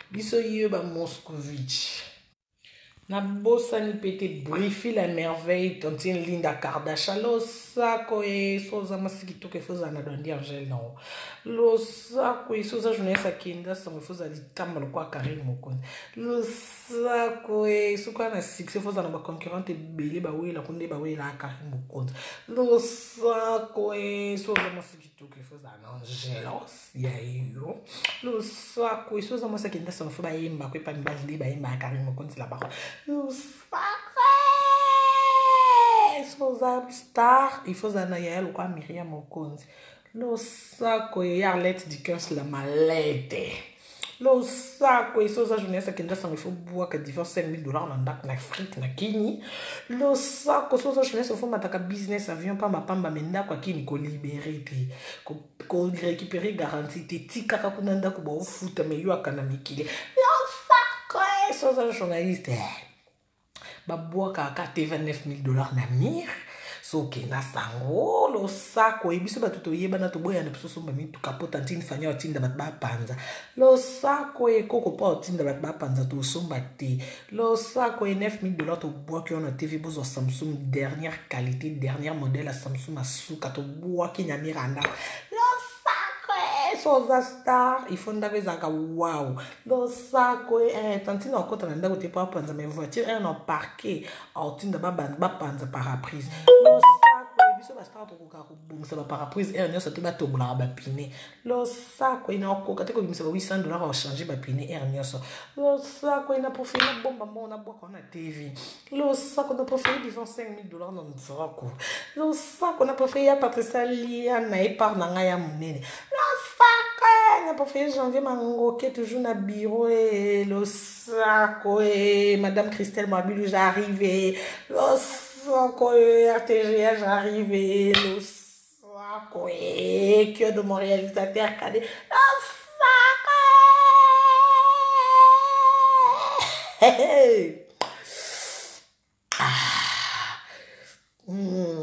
biso yo ba Moscovitch. Na bossa ni pété briefer la merveille, tantine Linda Kardashian, lo sako e soza masikito ke foza na dondi Angel non. Lo sako e soza jeunesse kinda so foza litamba lo kwa Karim Mokonzi. Lo sako e suka na succès foza na ba concurrente belé ba wela kunde ba wela Karim Mokonzi. Lo sako e soza masikito ke foza na Angel ya yo. Lo sako e soza masikito so foza ba yemba ko pa mbali ba yemba Karim Mokonzi la ba. Lo sacré! Soza star, il faut na yael kwa Myriam Mokonzi. Lo sako e Arlette Dickens la malete. Lo sako e soza jeunesse kenda sango il faut boire que divorce $5,000 na Afrique na Kini. Lo sako soza jeunesse faut mataka business avion pamba pamba menda kwa Kini ko libérer te. Ko récupérer garantie te tikaka kunanda ko ba futa me yo akana mikile. Lo sako e soza journaliste. Baboa kaka te $29,000 na mir. So ke na sango lo sako e biso batuto yeba na to boya na biso somba mitu kapota ntini fanya otinda bat ba panza. Lo sako e koko pa otinda bat ba panza to somba te. Lo sako e $9,000 to boa ki on a TV bozo Samsung dernière qualité, dernière modèle à Samsung asuka to boa ki na miranda. Soza star, il faut ndabe zaka wow. Lo sako tantine okota na ndako te pa panza mes voitures en parqué. Otinda ba panza paraprise. Lo sako biso ba star to ko bumisa ba paraprise nyoso te ba tobola ba pine. Lo sako ina okoka te ko bimisa ba $800 au changer ba pine nyoso. Lo sako ina profiter bomba mona boko na TV. Lo sako na profiter di $5,000 na nzako. Lo sako na profiter Patricia Lia na épargne nga ya munene. Na pour faire janvier mangoké toujours na bureau et le saco et Madame Christelle Mabilou j'arrivais le saco et RTG j'arrivais le saco et que de mon réalisateur cadet le saco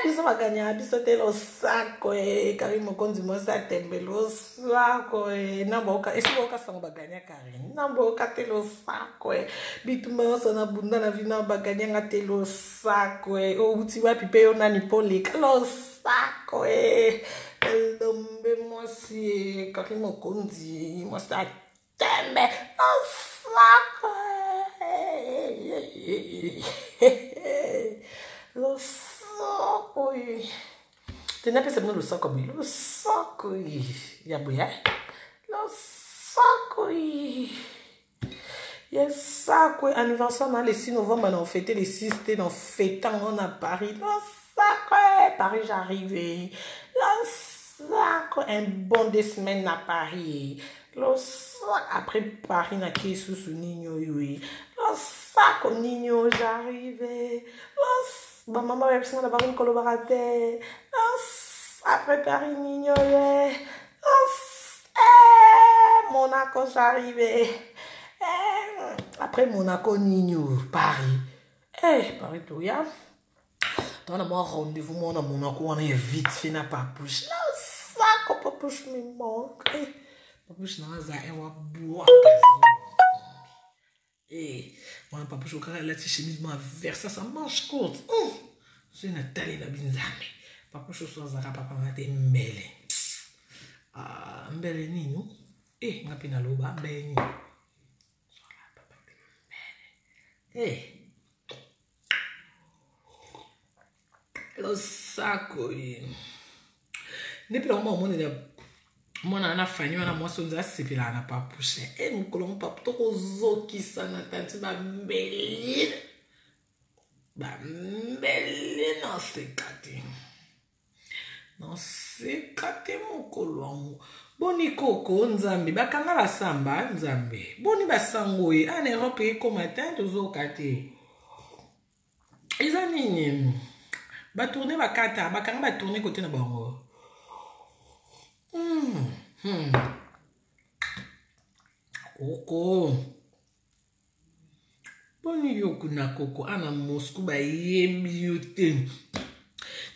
biso maganya biso te lo sako Karim Mokonzi mosa tembe lo sako namboka esiboka sango baganya Karim namboka te lo sako bituma oso na bunda na vina baganya nga te lo sako o uti wapi pe yo nani polika lo sako elombe mwasi Karim Mokonzi mosa tembe lo sako lo sako tena pesa no lo sako bi lo sako ya boya lo sako yes sako anniversaire na le 6 novembre on fêtait les 6 dans fêtant on à Paris lo sako Paris j'arrivais lo sako un bon 2 semaines à Paris lo sako après Paris na qui sous Nino oui lo sako Nino j'arrivais lo ba maman va epsinga na bari collaborateur après Paris Nino Monaco j'arrivais après Monaco Nino Paris Paris tout ya dans la moi rendez-vous moi na Monaco on est vite fait na papouche ça ko papouche me manque papouche na za ewa bois moi papa je regarde la chemise moi versa ça manche courte c'est une taille la binzame papa je suis zara papa va te mbele mbele nino ngapina loba mbele sola papa mbele lo sako depuis le moment où on est Mwana na fani wana mwaso nza sepela na papouche. E mkolongo papu toko zokisa na tanti ba mbeli. Ba mbeli na sekate. Na sekate mokolongo. Boni koko nzambe. Bakanga basamba nzambe. Boni basango e. En Europe e komatin tozo kate. Eza nini. Ba tourner bakata. Bakanga ba tourner côté na bango. Koko. Boni yoku na koko. Ana Moscou ba yembi yote.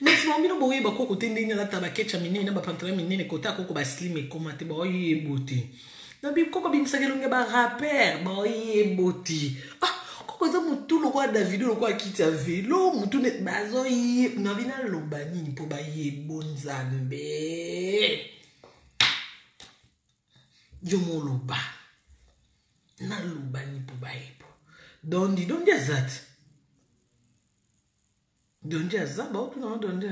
Nesi mambino boye ba koko te ndenge na tabakecha minene ba pantalon minene kota koko ba slim e komate ba yebote. Na bi koko bimsagelonge ba rapper ba yebote. Koko za mutu lo kwa Davido lo kwa kita velo mutu net bazo ye na bina loba nini po ba yebonzambe. Jomo loba. Na loba ni po ba yebo. Dondi azat. Dondi azat ba tu na dondi.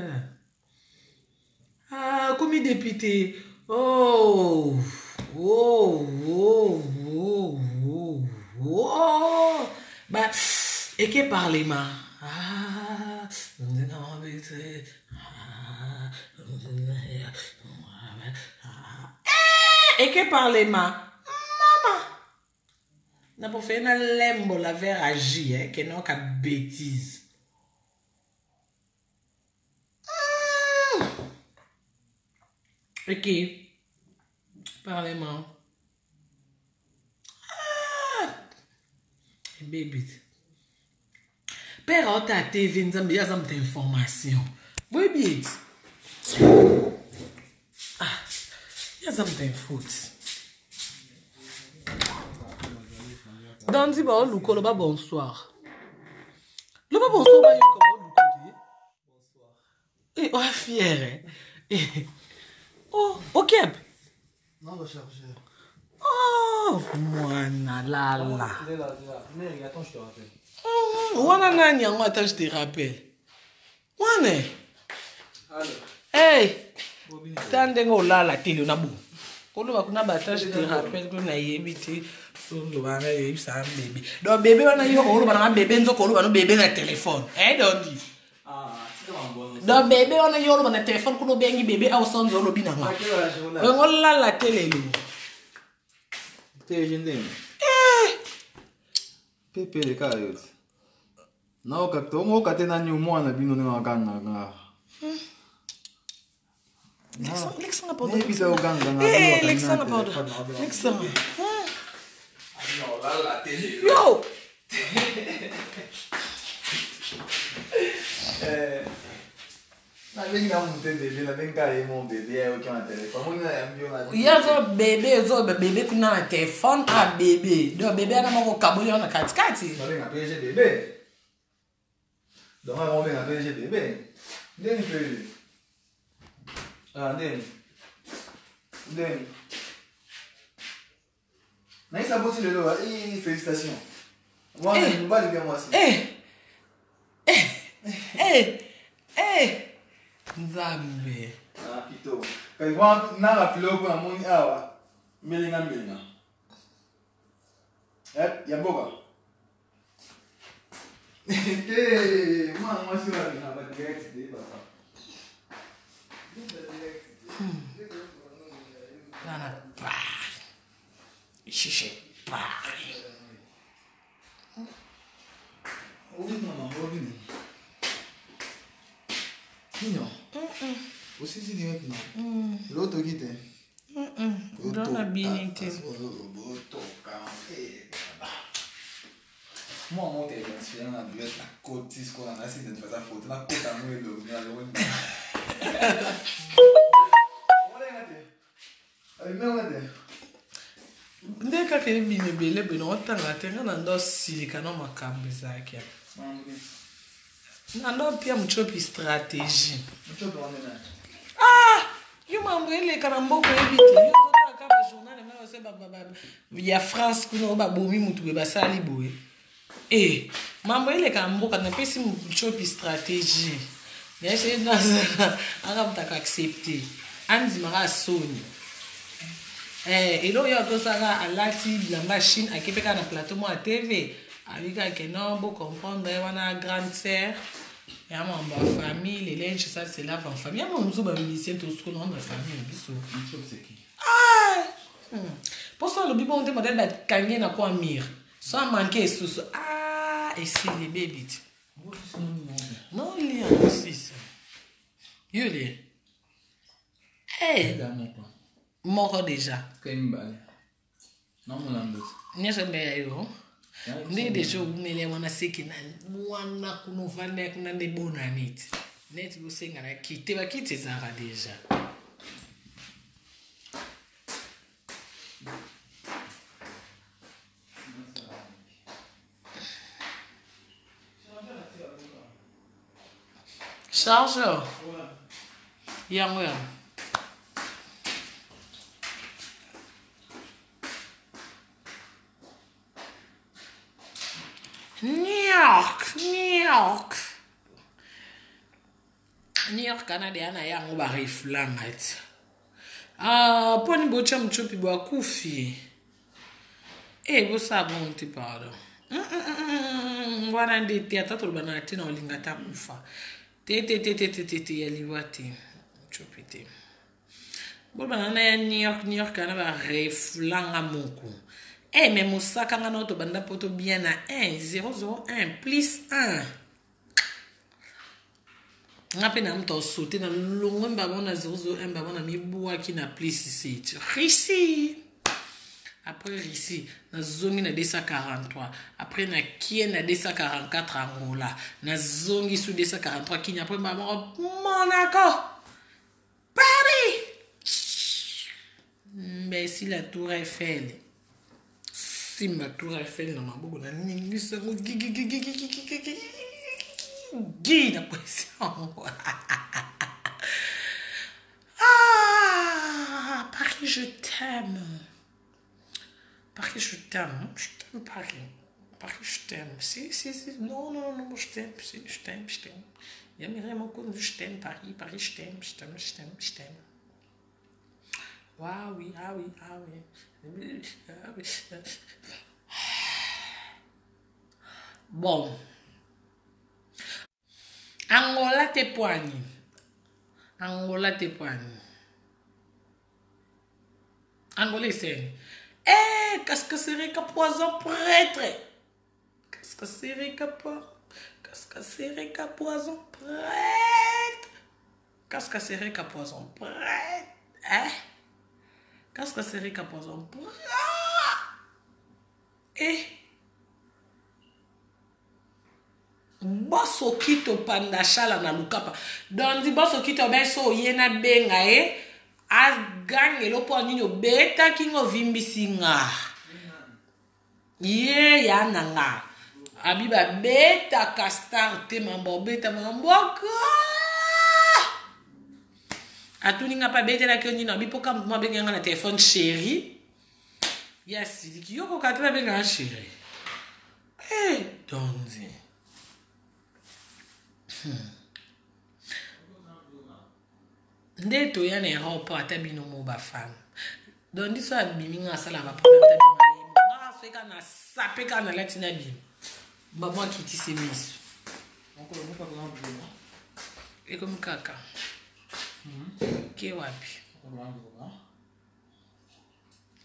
Comme député. Oh. Bah, et que parlement. Et que parlement. Maman. N'a pas fait un lembo la vers agir, que non qu'à bêtise. Ok. Parlement. Baby. Père, on t'a TV, nous avons des informations. Baby. Il y a des fautes. Dans le bas, Luko, le bas, bonsoir. Le bas, bonsoir, bah, bonsoir. Eh, oh, fier. Oh, ok. Non, le chargeur. Oh, moi, la. Il est là. Mais attends, je te rappelle. Attends, je te rappelle. Wane. Allô. Hey. Tande ngola la télé na bu. Kolo ba kuna bata je te rappelle que na yebiti so lo ba na yebi sa bébé. Donc bébé wana yo kolo ba na bébé nzo kolo ba no bébé na téléphone. Dondi. C'est vraiment bon. Donc bébé wana yo lo ba na téléphone kuno bengi bébé au son zo lo binanga. Ngola la télé lo. Télé Pepe le kayot. Na okato mo katena nyu mwana bino ne nganga. Alexandre pardon. Alexandre pardon. Alexandre. Non, là la télé. Yo. Na venga mon bébé, la venga et mon bébé au un téléphone. Bébé kuna na téléphone bébé. Donc bébé ana moko kaboli na katikati. Na venga PG bébé. Donc on venga PG bébé. Ndeni PG. Ndeni. Naïsa bossé le lot, félicitations. Moi, je ne pas bien moi aussi. Nzambe. Pito. Quand il voit na rappelé pour la moni awa. Melinga. Yaboka. Moi sur la direct de papa. Nana pa. Chiche pa. Ouvi maman, ouvi. Non. Aussi si direct non. L'autre qui était. Dans la binité. Moi, mon téléphone, je suis dans la côte, si on a essayé de faire sa faute, la côte à nous et l'eau, mais alors, ndeka ke bine bele bino otanga tenga na ndo silika no makambo zake. Na ndo pia mchopi strategie. Mchopi wanena. Yo mambo ele karamboko evite. Yo zota ka ba journal na ose ba ya France kuno ba bomi mutu be basali boye. Mambo ele karamboka na pesi mchopi strategie. Nese na anga mtaka accepter. Anzi mara soni. Et là, il y a tout ça à l'ati, la machine, à qui peut faire un plateau moi à TV. Avec un non, pour comprendre, on a une grande sœur. Et à mon famille, les linges, ça c'est là en famille. Moi, nous sommes musiciens tous dans ma famille. C'est qui? Ah! Pour ça, le bibon, on te modèle de Kanye na quoi mire. Sans manquer sous. Ah! Et si les bébés. Non, il y a aussi ça. Il y a. Eh! Mort déjà. Non, mon ami. Nyesha mbeyo. Ndi desho umele wana seki na mwana kunovanda kuna ndebona neti. Neti busenga na kite bakite zara déjà. Chargeur. Yango ya. New York, Canada, na yango ba reflangat. Poni bocha mchopi bwa kufi. Bo sabonti pardon. Wana ndeti atatu bana tina olinga ta kufa. Te ya liwati. Mchopi te. Bo bana na New York kana ba reflanga moko. Mais Moussaka nga noto banda poto bien na 1 001 plus 1. Nga pe na mto sauter na longo mbaba na 001 mbaba na miboua ki na plus 7. Rissi. Après Rissi na zongi na 243. Après na kie na 244 Angola. Na zongi sous 243 Kenya. Après mbaba Monaco. Paris. Mais si la tour Eiffel. Si ma tour Eiffel na maboko na ningi sango la pression. Ah, Paris, je t'aime. Paris, je t'aime. Je t'aime, Paris. Paris, je t'aime. Si. Non, je t'aime. Si, je t'aime. Il y a vraiment comme je t'aime, Paris. Paris, je t'aime. Ah oui. Bon. Angola te poigne. Angolais c'est. Qu'est-ce que c'est que poison prêtre? Qu'est-ce que c'est que poison prêtre? Qu'est-ce que c'est que poison prêtre? Qu'est-ce que c'est que poison prêtre? Boso kito panda shala na lukapa. Dondi boso kito beso yena benga as gange lopo ninyo beta kingo vimbisinga. Ya nanga. Abiba beta castar te mambo beta mamboka. Atuni nga pa beta la kyo nino bipoka mwa benga nga na téléphone chéri. Yes, yoko katla benga chéri. Dondi. Nde to ya na aéroport atabino mo ba femme. Dondi so abimi nga sala ba problème tabima. Nga feka na sapeka na latina bim. Maman qui tisse ses mises. Et comme caca. Qui wapi?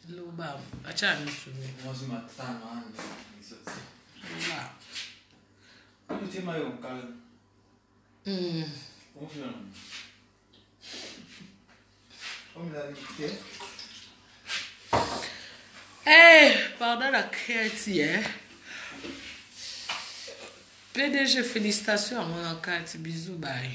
Loba. Acha misumi. Moi matano Loba. Tu sais mayo kal. Confiant. Comme la vérité. Pardon la créative. PDG, félicitations à mon encadre. Bisous, bye.